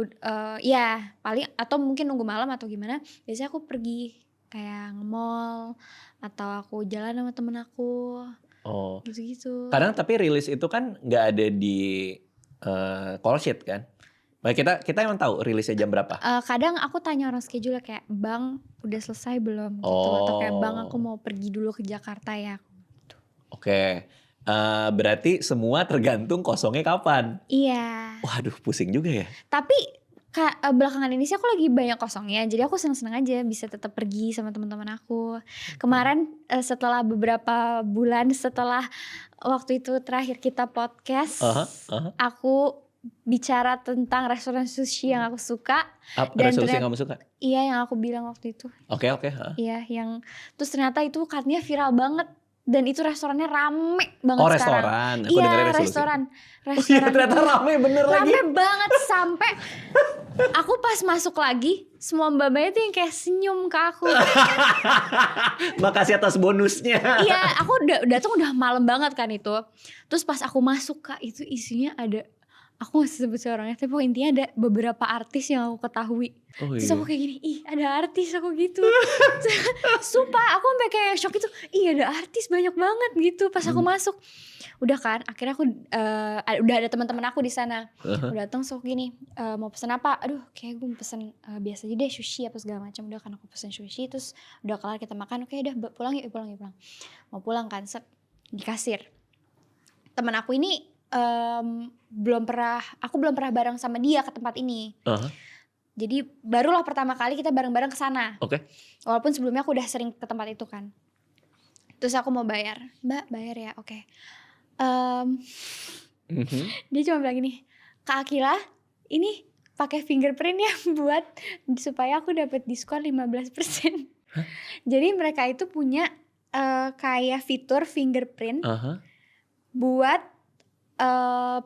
Ya paling, atau mungkin nunggu malam atau gimana. Biasanya aku pergi kayak nge-mall atau aku jalan sama temen aku Oh. gitu-gitu. Kadang tapi rilis itu kan nggak ada di call sheet kan. Baik, kita emang tahu rilisnya jam berapa. Kadang aku tanya orang schedule kayak, "Bang, udah selesai belum?" gitu, atau kayak, "Bang, aku mau pergi dulu ke Jakarta ya." Oke. Berarti semua tergantung kosongnya kapan. Iya. Waduh, pusing juga ya. Tapi belakangan ini sih aku lagi banyak kosongnya, jadi aku seneng-seneng aja bisa tetap pergi sama teman-teman aku. Kemarin setelah beberapa bulan setelah waktu itu terakhir kita podcast, aku bicara tentang restoran sushi yang aku suka. Apa restoran yang kamu suka? Iya, yang aku bilang waktu itu. Oke. Iya, yang terus ternyata itu katanya viral banget. Dan itu restorannya rame banget Oh, sekarang. restoran. Aku dengarnya resolusi. Restoran. Oh iya, ternyata rame bener lagi. Rame banget sampai aku pas masuk lagi, semua mbak-mbaknya tuh yang kayak senyum ke aku. Makasih atas bonusnya. Iya, aku datang udah malam banget kan itu. Terus pas aku masuk, Kak, itu isinya ada, aku gak sebut orangnya, tapi pokoknya intinya ada beberapa artis yang aku ketahui. Oh, Terus iya. aku kayak gini, ih ada artis, aku gitu. Sumpah aku sampai kayak shock gitu, ih ada artis banyak banget gitu pas aku masuk. Udah kan, akhirnya aku udah ada teman-teman aku di sana. Udah datang sok gini, mau pesen apa? Aduh, kayak gue mau pesen biasa aja deh, sushi apa segala macam. Udah kan aku pesen sushi, terus udah kelar kita makan. Oke, udah pulang yuk. Mau pulang kan, di kasir. Teman aku ini aku belum pernah bareng sama dia ke tempat ini. Jadi barulah pertama kali kita bareng-bareng ke sana. Oke. Walaupun sebelumnya aku udah sering ke tempat itu kan. Terus aku mau bayar, "Mbak, bayar ya." Oke. Dia cuma bilang gini, "Kak Akila, ini pakai fingerprint ya buat supaya aku dapat diskon 15%." Jadi mereka itu punya kayak fitur fingerprint buat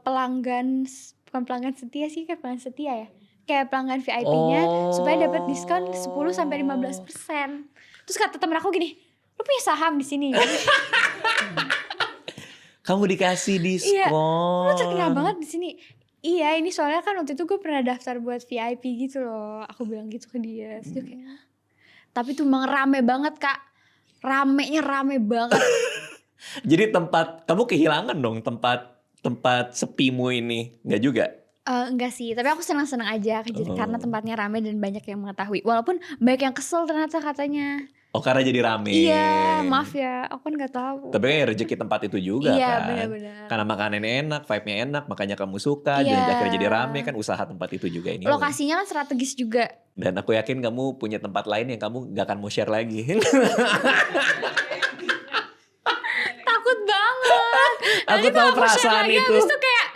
pelanggan, bukan pelanggan setia sih, kayak pelanggan setia ya. Kayak pelanggan VIP-nya supaya dapat diskon 10-15%. Terus kata temen aku gini, "Lu punya saham di sini?" Kamu dikasih diskon. Iya, lu terkenal banget di sini. Iya, ini soalnya kan waktu itu gue pernah daftar buat VIP gitu loh. Aku bilang gitu ke dia. Terus dia kayak, tapi tuh emang rame banget, Kak. Ramenya rame banget. Jadi kamu kehilangan dong tempat sepimu ini. Enggak juga? Enggak sih, tapi aku senang-senang aja karena tempatnya rame dan banyak yang mengetahui. Walaupun banyak yang kesel ternyata katanya. Oh, karena jadi rame. Iya, maaf ya, aku kan nggak tahu. Tapi kan rezeki tempat itu juga Iya, kan. benar-benar. Karena makanannya enak, vibe-nya enak, makanya kamu suka. Iya. Dan akhirnya jadi rame kan, usaha tempat itu juga ini. Lokasinya kan strategis juga. Dan aku yakin kamu punya tempat lain yang kamu gak akan mau share lagi. Takut banget. Aku Nanti tahu kalau share perasaan lagi, itu. Habis itu kayak,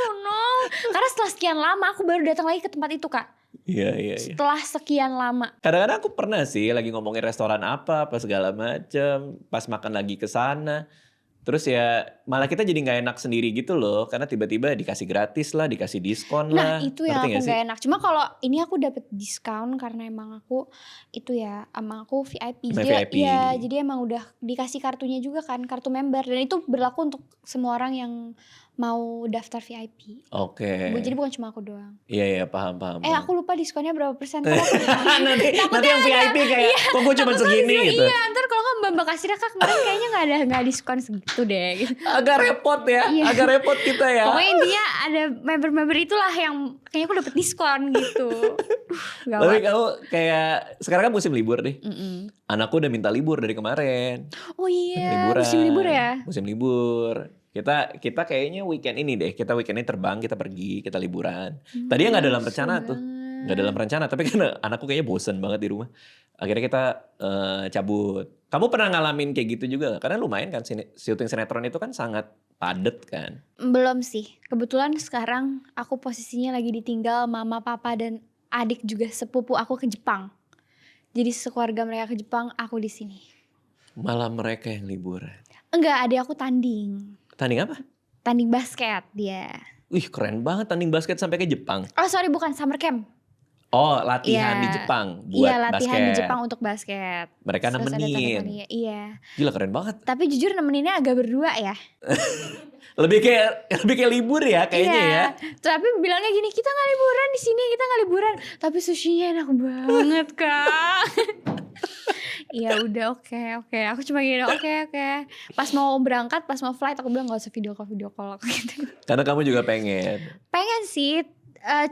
oh no. Karena setelah sekian lama aku baru datang lagi ke tempat itu, Kak. Iya. Setelah sekian lama. Kadang-kadang aku pernah sih lagi ngomongin restoran apa segala macem. Pas makan lagi ke sana. Terus ya malah kita jadi gak enak sendiri gitu loh. Karena tiba-tiba dikasih gratis lah, dikasih diskon lah. Nah itu yang Ngerti aku gak enak. Cuma kalau ini aku dapet diskon karena emang aku itu ya, emang aku VIP. VIP. Iya, jadi emang udah dikasih kartunya juga kan, kartu member. Dan itu berlaku untuk semua orang yang mau daftar VIP. Oke. Jadi bukan cuma aku doang. Iya, paham. Aku lupa diskonnya berapa persen. nanti yang VIP kayak, kok gue cuma segini gitu. Iya, ntar kalau nggak mbak kasirnya, "Kak, kemarin kayaknya nggak diskon segitu deh." Gitu. Agak repot ya, Iya. agak repot kita ya. Pokoknya intinya ada member-member itulah yang kayaknya aku dapet diskon gitu. Tapi Gawat. kamu kayak, sekarang kan musim libur nih. Anakku udah minta libur dari kemarin. Oh iya, Liburan. musim libur ya. Musim libur. Kita kayaknya weekend ini deh. Kita weekend ini terbang, kita pergi, kita liburan. Tadinya nggak dalam rencana tuh. Nggak dalam rencana. Tapi kan anakku kayaknya bosen banget di rumah. Akhirnya kita cabut. Kamu pernah ngalamin kayak gitu juga? Karena lumayan kan syuting sinetron itu kan sangat padet kan. Belum sih. Kebetulan sekarang aku posisinya lagi ditinggal mama, papa, dan adik juga sepupu aku ke Jepang. Jadi sekeluarga mereka ke Jepang, aku di sini. Malah mereka yang liburan. Enggak, adik aku tanding. Tanding apa? Tanding basket dia. Wih, keren banget tanding basket sampai ke Jepang. Oh sorry, bukan, summer camp. Oh, latihan Iya. di Jepang buat Iya, latihan basket. di Jepang untuk basket. Mereka Terus ada nemenin. teman-temannya, iya. Gila keren banget. Tapi jujur nemeninnya agak berdua ya. Lebih kayak libur ya kayaknya Iya. ya. Tapi bilangnya gini, kita nggak liburan di sini, kita nggak liburan. Tapi sushinya enak banget kak. Iya udah oke. Aku cuma gini oke. Pas mau berangkat, pas mau flight aku bilang gak usah video call aku gitu. Karena kamu juga pengen. Pengen sih,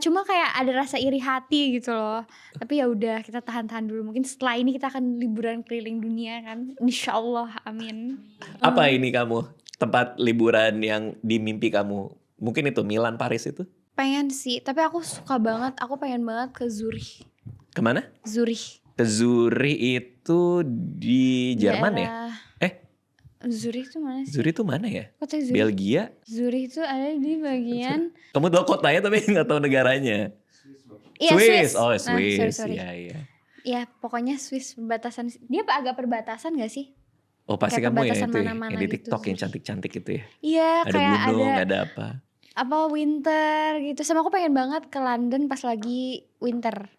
cuma kayak ada rasa iri hati gitu loh. Tapi ya udah kita tahan dulu. Mungkin setelah ini kita akan liburan keliling dunia kan. Insyaallah, amin. Apa ini kamu? Tempat liburan yang di mimpi kamu? Mungkin itu Milan, Paris itu? Pengen sih, tapi aku suka banget. Aku pengen banget ke Zurich. Kemana? Zurich. Ke Zurich itu di Jerman ya? Zurich itu mana sih? Zurich itu mana ya? Kota Zurich. Belgia? Zurich itu ada di bagian Kamu tahu kotanya tapi nggak tahu negaranya. Iya, Swiss. Oh, Nah, Swiss. sorry. Iya. Ya pokoknya Swiss perbatasan. Dia agak perbatasan gak sih? Oh, pasti Kayak kamu ya perbatasan itu ya, mana-mana yang di gitu, TikTok yang Zurich. cantik-cantik itu ya. Iya, Ada kayak gunung, ada ada apa. apa winter gitu. Sama aku pengen banget ke London pas lagi winter.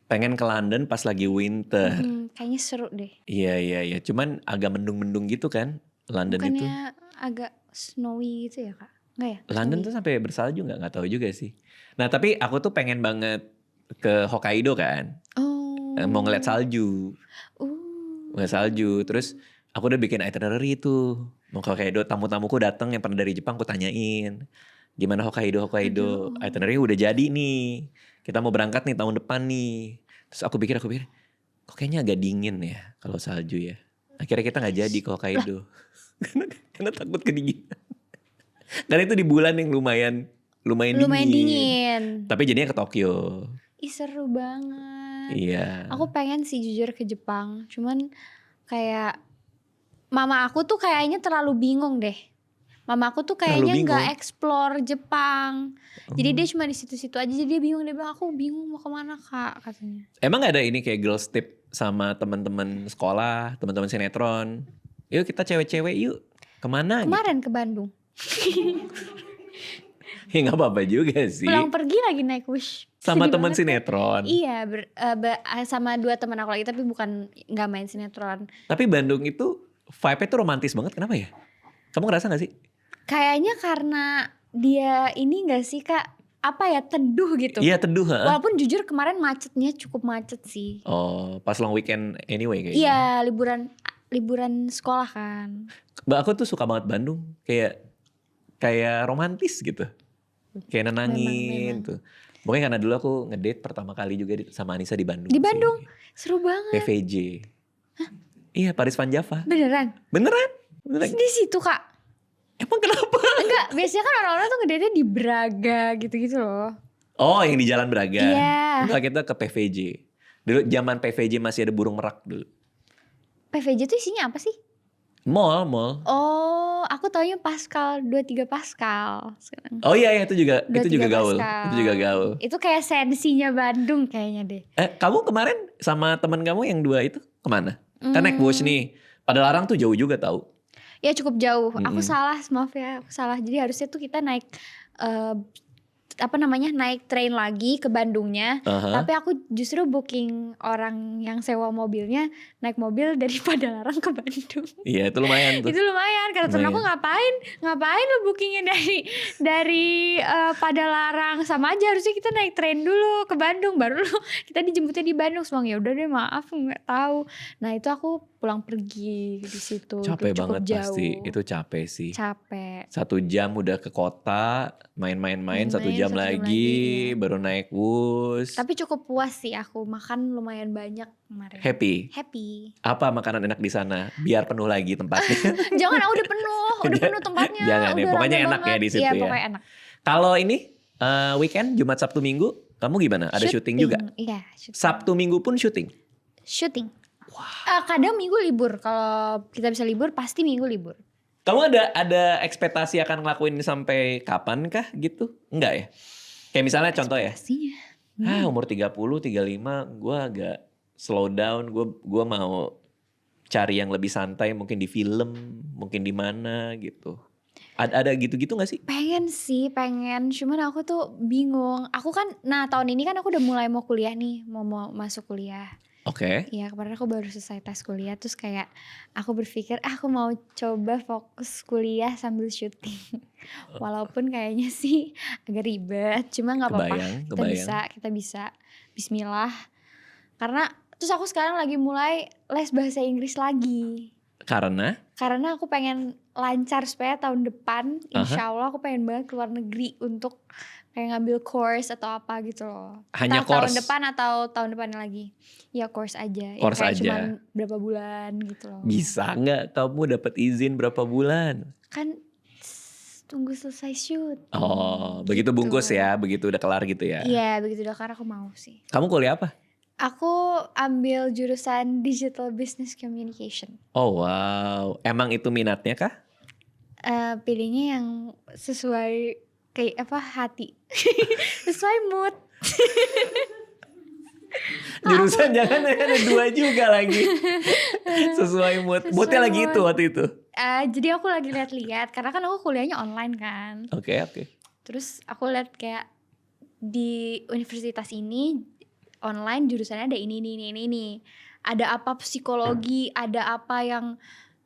Pengen ke London pas lagi winter. Kayaknya seru deh. Iya. Cuman agak mendung-mendung gitu kan London itu. Bukannya agak snowy gitu ya kak? Enggak ya? London tuh sampai bersalju nggak tahu juga sih. Nah tapi aku tuh pengen banget ke Hokkaido kan. Oh. Mau ngeliat salju. Ngeliat salju. Terus aku udah bikin itinerary itu. Mau ke Hokkaido, tamu-tamuku datang yang pernah dari Jepang aku tanyain. Gimana Hokkaido? Aduh. Itinerary udah jadi nih. Kita mau berangkat nih tahun depan nih. Terus aku pikir, kok kayaknya agak dingin ya kalau salju ya. Akhirnya kita gak jadi ke Hokkaido. karena takut kedinginan. Karena itu di bulan yang lumayan dingin. Tapi jadinya ke Tokyo. Ih seru banget. Iya. Aku pengen sih jujur ke Jepang. Cuman kayak mama aku tuh kayaknya terlalu bingung deh. Mama aku tuh kayaknya nggak explore Jepang. Jadi dia cuma di situ-situ aja. Jadi dia bingung. Dia bilang aku bingung mau kemana kak katanya. Emang ada ini kayak girls trip sama teman-teman sekolah, teman-teman sinetron. Yuk kita cewek-cewek yuk. Kemana? Kemarin ke Bandung. Ya nggak apa-apa juga sih. Pulang pergi lagi naik Wish. Sama Sedih teman banget, sinetron. Kak. Iya sama 2 teman aku lagi. Tapi bukan nggak main sinetron. Tapi Bandung itu vibe-nya tuh romantis banget. Kenapa ya? Kamu ngerasa gak sih? Kayaknya karena dia ini gak sih kak, apa ya, teduh gitu. Iya teduh. Walaupun jujur kemarin macetnya cukup macet sih. Oh pas long weekend anyway kayaknya. Iya liburan sekolah kan. Aku tuh suka banget Bandung. Kayak romantis gitu. Kayak nenangin Memang. tuh. Mungkin karena dulu aku ngedate pertama kali juga sama Anissa di Bandung. Di sih. Bandung? Seru banget. PVJ. Iya Paris Van Java. Beneran? Beneran? Di situ kak? Emang kenapa? Enggak, biasanya kan orang-orang tuh ngedate di Braga gitu-gitu loh. Oh yang di Jalan Braga. Iya. Enggak, kita ke PVJ. Dulu zaman PVJ masih ada burung merak dulu. PVJ tuh isinya apa sih? Mall. Oh, aku taunya Pascal, 23 Pascal sekarang. Oh iya itu juga 23 gaul. Pascal. Itu juga gaul. Itu kayak sensinya Bandung kayaknya deh. Kamu kemarin sama teman kamu yang 2 itu kemana? Kan naik bus nih. Padalarang tuh jauh juga tahu. Ya cukup jauh. Aku salah, maaf ya, aku salah. Jadi harusnya tuh kita naik naik train lagi ke Bandungnya. Tapi aku justru booking orang yang sewa mobilnya naik mobil dari Padalarang ke Bandung. Iya itu lumayan tuh. Itu lumayan. Kata temen aku ngapain lu bookingnya dari Padalarang, sama aja harusnya kita naik train dulu ke Bandung baru kita dijemputnya di Bandung. Semang ya udah deh maaf nggak tahu. Nah itu aku pulang pergi di situ. Capek itu cukup banget jauh. pasti. Itu capek sih. Capek. 1 jam udah ke kota, main-main 1 jam lagi, iya. baru naik bus. Tapi cukup puas sih aku, makan lumayan banyak kemarin. Happy. Apa Makanan enak di sana? Biar penuh lagi tempatnya. Jangan, udah penuh tempatnya. Jangan ya, Udah pokoknya rame enak ya banget. di situ Iya, ya. pokoknya enak. Kalau ini weekend Jumat Sabtu Minggu, kamu gimana? Ada syuting juga? Iya, syuting. Sabtu Minggu pun syuting. Kadang minggu libur. Kalau kita bisa libur, pasti minggu libur. Kamu ada ekspektasi akan ngelakuin ini sampai kapan kah gitu? Enggak ya? Kayak misalnya contoh ya. Pastinya. Umur 30, 35 gue agak slow down. Gue mau cari yang lebih santai, mungkin di film, mungkin di mana gitu. Ada gitu-gitu gak sih? Pengen sih, cuman aku tuh bingung. Aku kan, nah tahun ini kan aku udah mulai mau kuliah nih, mau masuk kuliah. Oke. Iya, kemarin aku baru selesai tes kuliah, terus kayak aku berpikir aku mau coba fokus kuliah sambil syuting. Walaupun kayaknya sih agak ribet, cuma nggak apa-apa. Kebayang. Kita bisa. Bismillah. Karena terus aku sekarang lagi mulai les bahasa Inggris lagi. Karena Karena aku pengen lancar supaya tahun depan, insya Allah aku pengen banget keluar negeri untuk kayak ngambil course atau apa gitu loh. Hanya Tahun course? depan atau tahun depannya lagi. Ya course aja. Course ya kayak aja. cuman berapa bulan gitu loh. Bisa nggak kamu dapat izin berapa bulan? Kan tunggu selesai shoot. Oh, begitu bungkus ya, begitu udah kelar gitu ya. Iya, begitu udah kelar aku mau sih. Kamu kuliah apa? Aku ambil jurusan Digital Business Communication. Oh wow, emang itu minatnya kah? Pilihnya yang sesuai kayak apa hati. Sesuai mood. Jurusan jangan ada 2 juga lagi. Sesuai mood. Moodnya lagi itu waktu itu. Jadi aku lagi lihat-lihat karena kan aku kuliahnya online kan. Oke. Terus aku lihat kayak di universitas ini online jurusannya ada ini. Ada apa psikologi, ada apa yang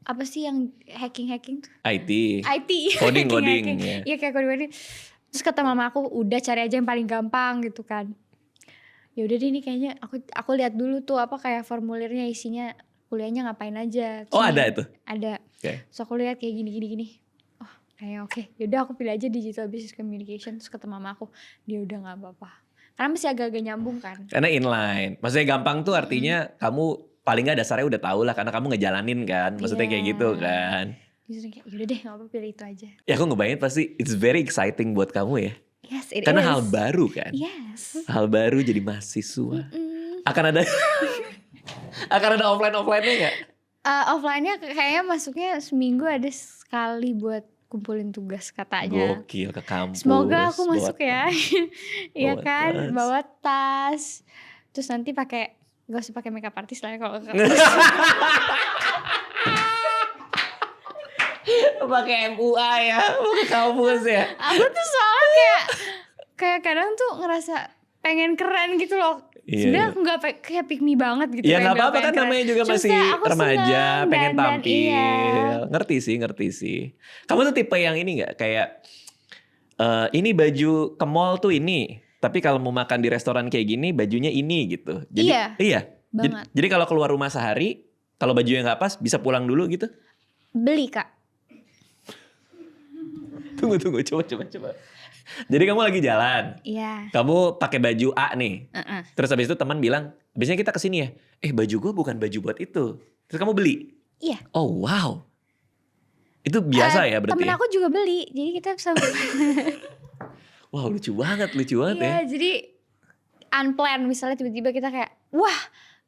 apa sih yang hacking tuh? IT. Coding. Ya. Iya kayak coding. Terus kata mama aku udah cari aja yang paling gampang gitu kan. Ya udah deh ini kayaknya aku lihat dulu tuh apa kayak formulirnya isinya kuliahnya ngapain aja. Terus Ada itu? Ada. Okay. So aku lihat kayak gini. Oh kayak oke. Yaudah aku pilih aja Digital Business Communication. Terus kata mama aku dia udah gak apa-apa. Karena masih agak-agak nyambung kan. Karena inline. Maksudnya gampang tuh artinya kamu paling gak dasarnya udah tahu lah karena kamu ngejalanin kan. Maksudnya kayak gitu kan. Terus kayak yaudah deh gak apa-apa pilih itu aja. Ya aku ngebayangin pasti it's very exciting buat kamu ya. Yes it Karena is. hal baru kan. Yes. Hal baru jadi mahasiswa. Akan ada offline-offline-nya gak? Offline-nya kayaknya masuknya seminggu ada sekali buat kumpulin tugas katanya. Gokil ke kampus. Semoga aku masuk ya. Iya bawa kan, tas. bawa tas. Terus nanti gak usah pakai makeup artist lah ya kalau pakai MUA ya, pakai kampus ya. Aku tuh soalnya kayak kadang tuh ngerasa pengen keren gitu loh. Iya, Sebenarnya aku gak kayak pick me banget gitu. Ya pengen nggak apa-apa pengen kan keren. namanya juga Cuma masih kayak aku remaja, seneng pengen dan tampil. iya. Ngerti sih. Kamu tuh tipe yang ini nggak kayak ini baju ke mall tuh ini, tapi kalau mau makan di restoran kayak gini bajunya ini gitu. Jadi, Iya. Banget. Jadi kalau keluar rumah sehari, kalau bajunya nggak pas bisa pulang dulu gitu. Beli Kak. Tunggu, coba. Jadi kamu lagi jalan, Iya. kamu pakai baju A nih, terus habis itu teman bilang, biasanya kita kesini ya, baju gue bukan baju buat itu, terus kamu beli. Iya. Oh wow, itu biasa ya berarti. Temen aku juga beli, jadi kita bisa. Wow lucu banget Iya, ya. jadi unplanned misalnya tiba-tiba kita kayak, wah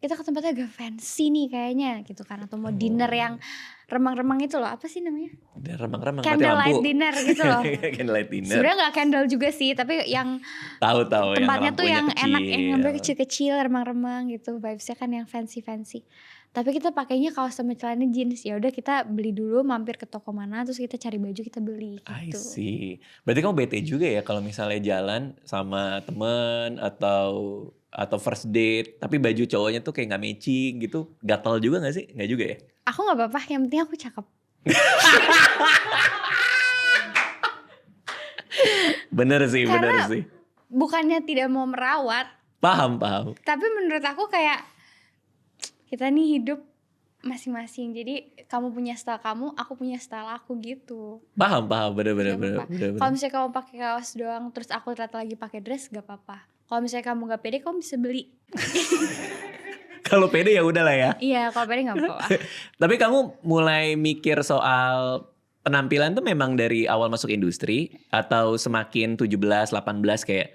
kita ke tempatnya agak fancy nih kayaknya gitu kan, atau mau dinner yang remang-remang itu loh, apa sih namanya? Dan remang-remang mati Candlelight lampu. dinner gitu loh. Candlelight dinner. Sebenarnya nggak candle juga sih, tapi yang Tahu tempatnya tuh yang lampunya enak, kecil. yang ngambil kecil-kecil, remang-remang gitu, vibesnya kan yang fancy-fancy. Tapi kita pakainya kaos sama celana jeans. Ya udah kita beli dulu, mampir ke toko mana, terus kita cari baju kita beli I gitu. see. Berarti kamu bete juga ya kalau misalnya jalan sama temen atau first date, tapi baju cowoknya tuh kayak nggak matching gitu, gatel juga nggak sih? Nggak juga ya? Aku nggak apa-apa, yang penting aku cakep. Bener sih. Bukannya tidak mau merawat, Paham. tapi menurut aku kayak kita nih hidup masing-masing. Jadi kamu punya style kamu, aku punya style aku gitu. Paham. Bener. Kalau misalnya kamu pakai kaos doang, terus aku ternyata lagi pakai dress, gak apa-apa. Kalau misalnya kamu gak pede, kamu bisa beli. Kalau pede ya udahlah ya. Iya, kalau pede gak apa-apa. Tapi kamu mulai mikir soal penampilan tuh memang dari awal masuk industri atau semakin 17, 18 kayak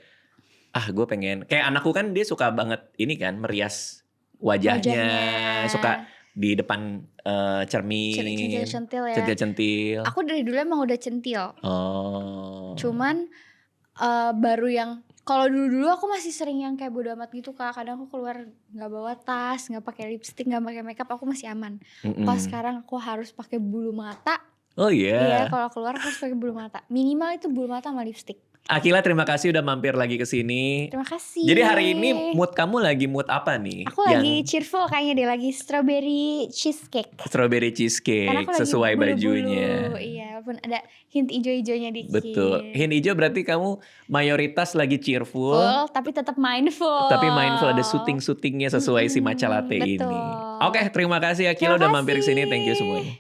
gue pengen, kayak anakku kan dia suka banget ini kan merias wajahnya. Suka di depan cermin, Centil-centil ya. Centil-centil. Aku dari dulu emang udah centil. Oh. Cuman baru yang kalau dulu aku masih sering yang kayak bodo amat gitu Kak. Kadang aku keluar nggak bawa tas, nggak pakai lipstick, nggak pakai makeup, aku masih aman. Pas sekarang aku harus pakai bulu mata, Oh Iya, iya. kalau keluar aku harus pakai bulu mata. Minimal itu bulu mata sama lipstick. Akila terima kasih udah mampir lagi ke sini. Terima kasih. Jadi hari ini mood kamu lagi mood apa nih? Aku lagi cheerful kayaknya deh, lagi strawberry cheesecake. Strawberry Karena cheesecake aku lagi sesuai bulu-bulu. bajunya. Iya, walaupun ada hint ijo-ijonya dikit. Betul. Hint hijau berarti kamu mayoritas lagi cheerful. Full, tapi tetap mindful. Tapi mindful ada syuting-syutingnya sesuai si matcha latte ini. Betul. Oke, terima kasih Akila Terima udah mampir ke sini. kasih. Thank you semuanya.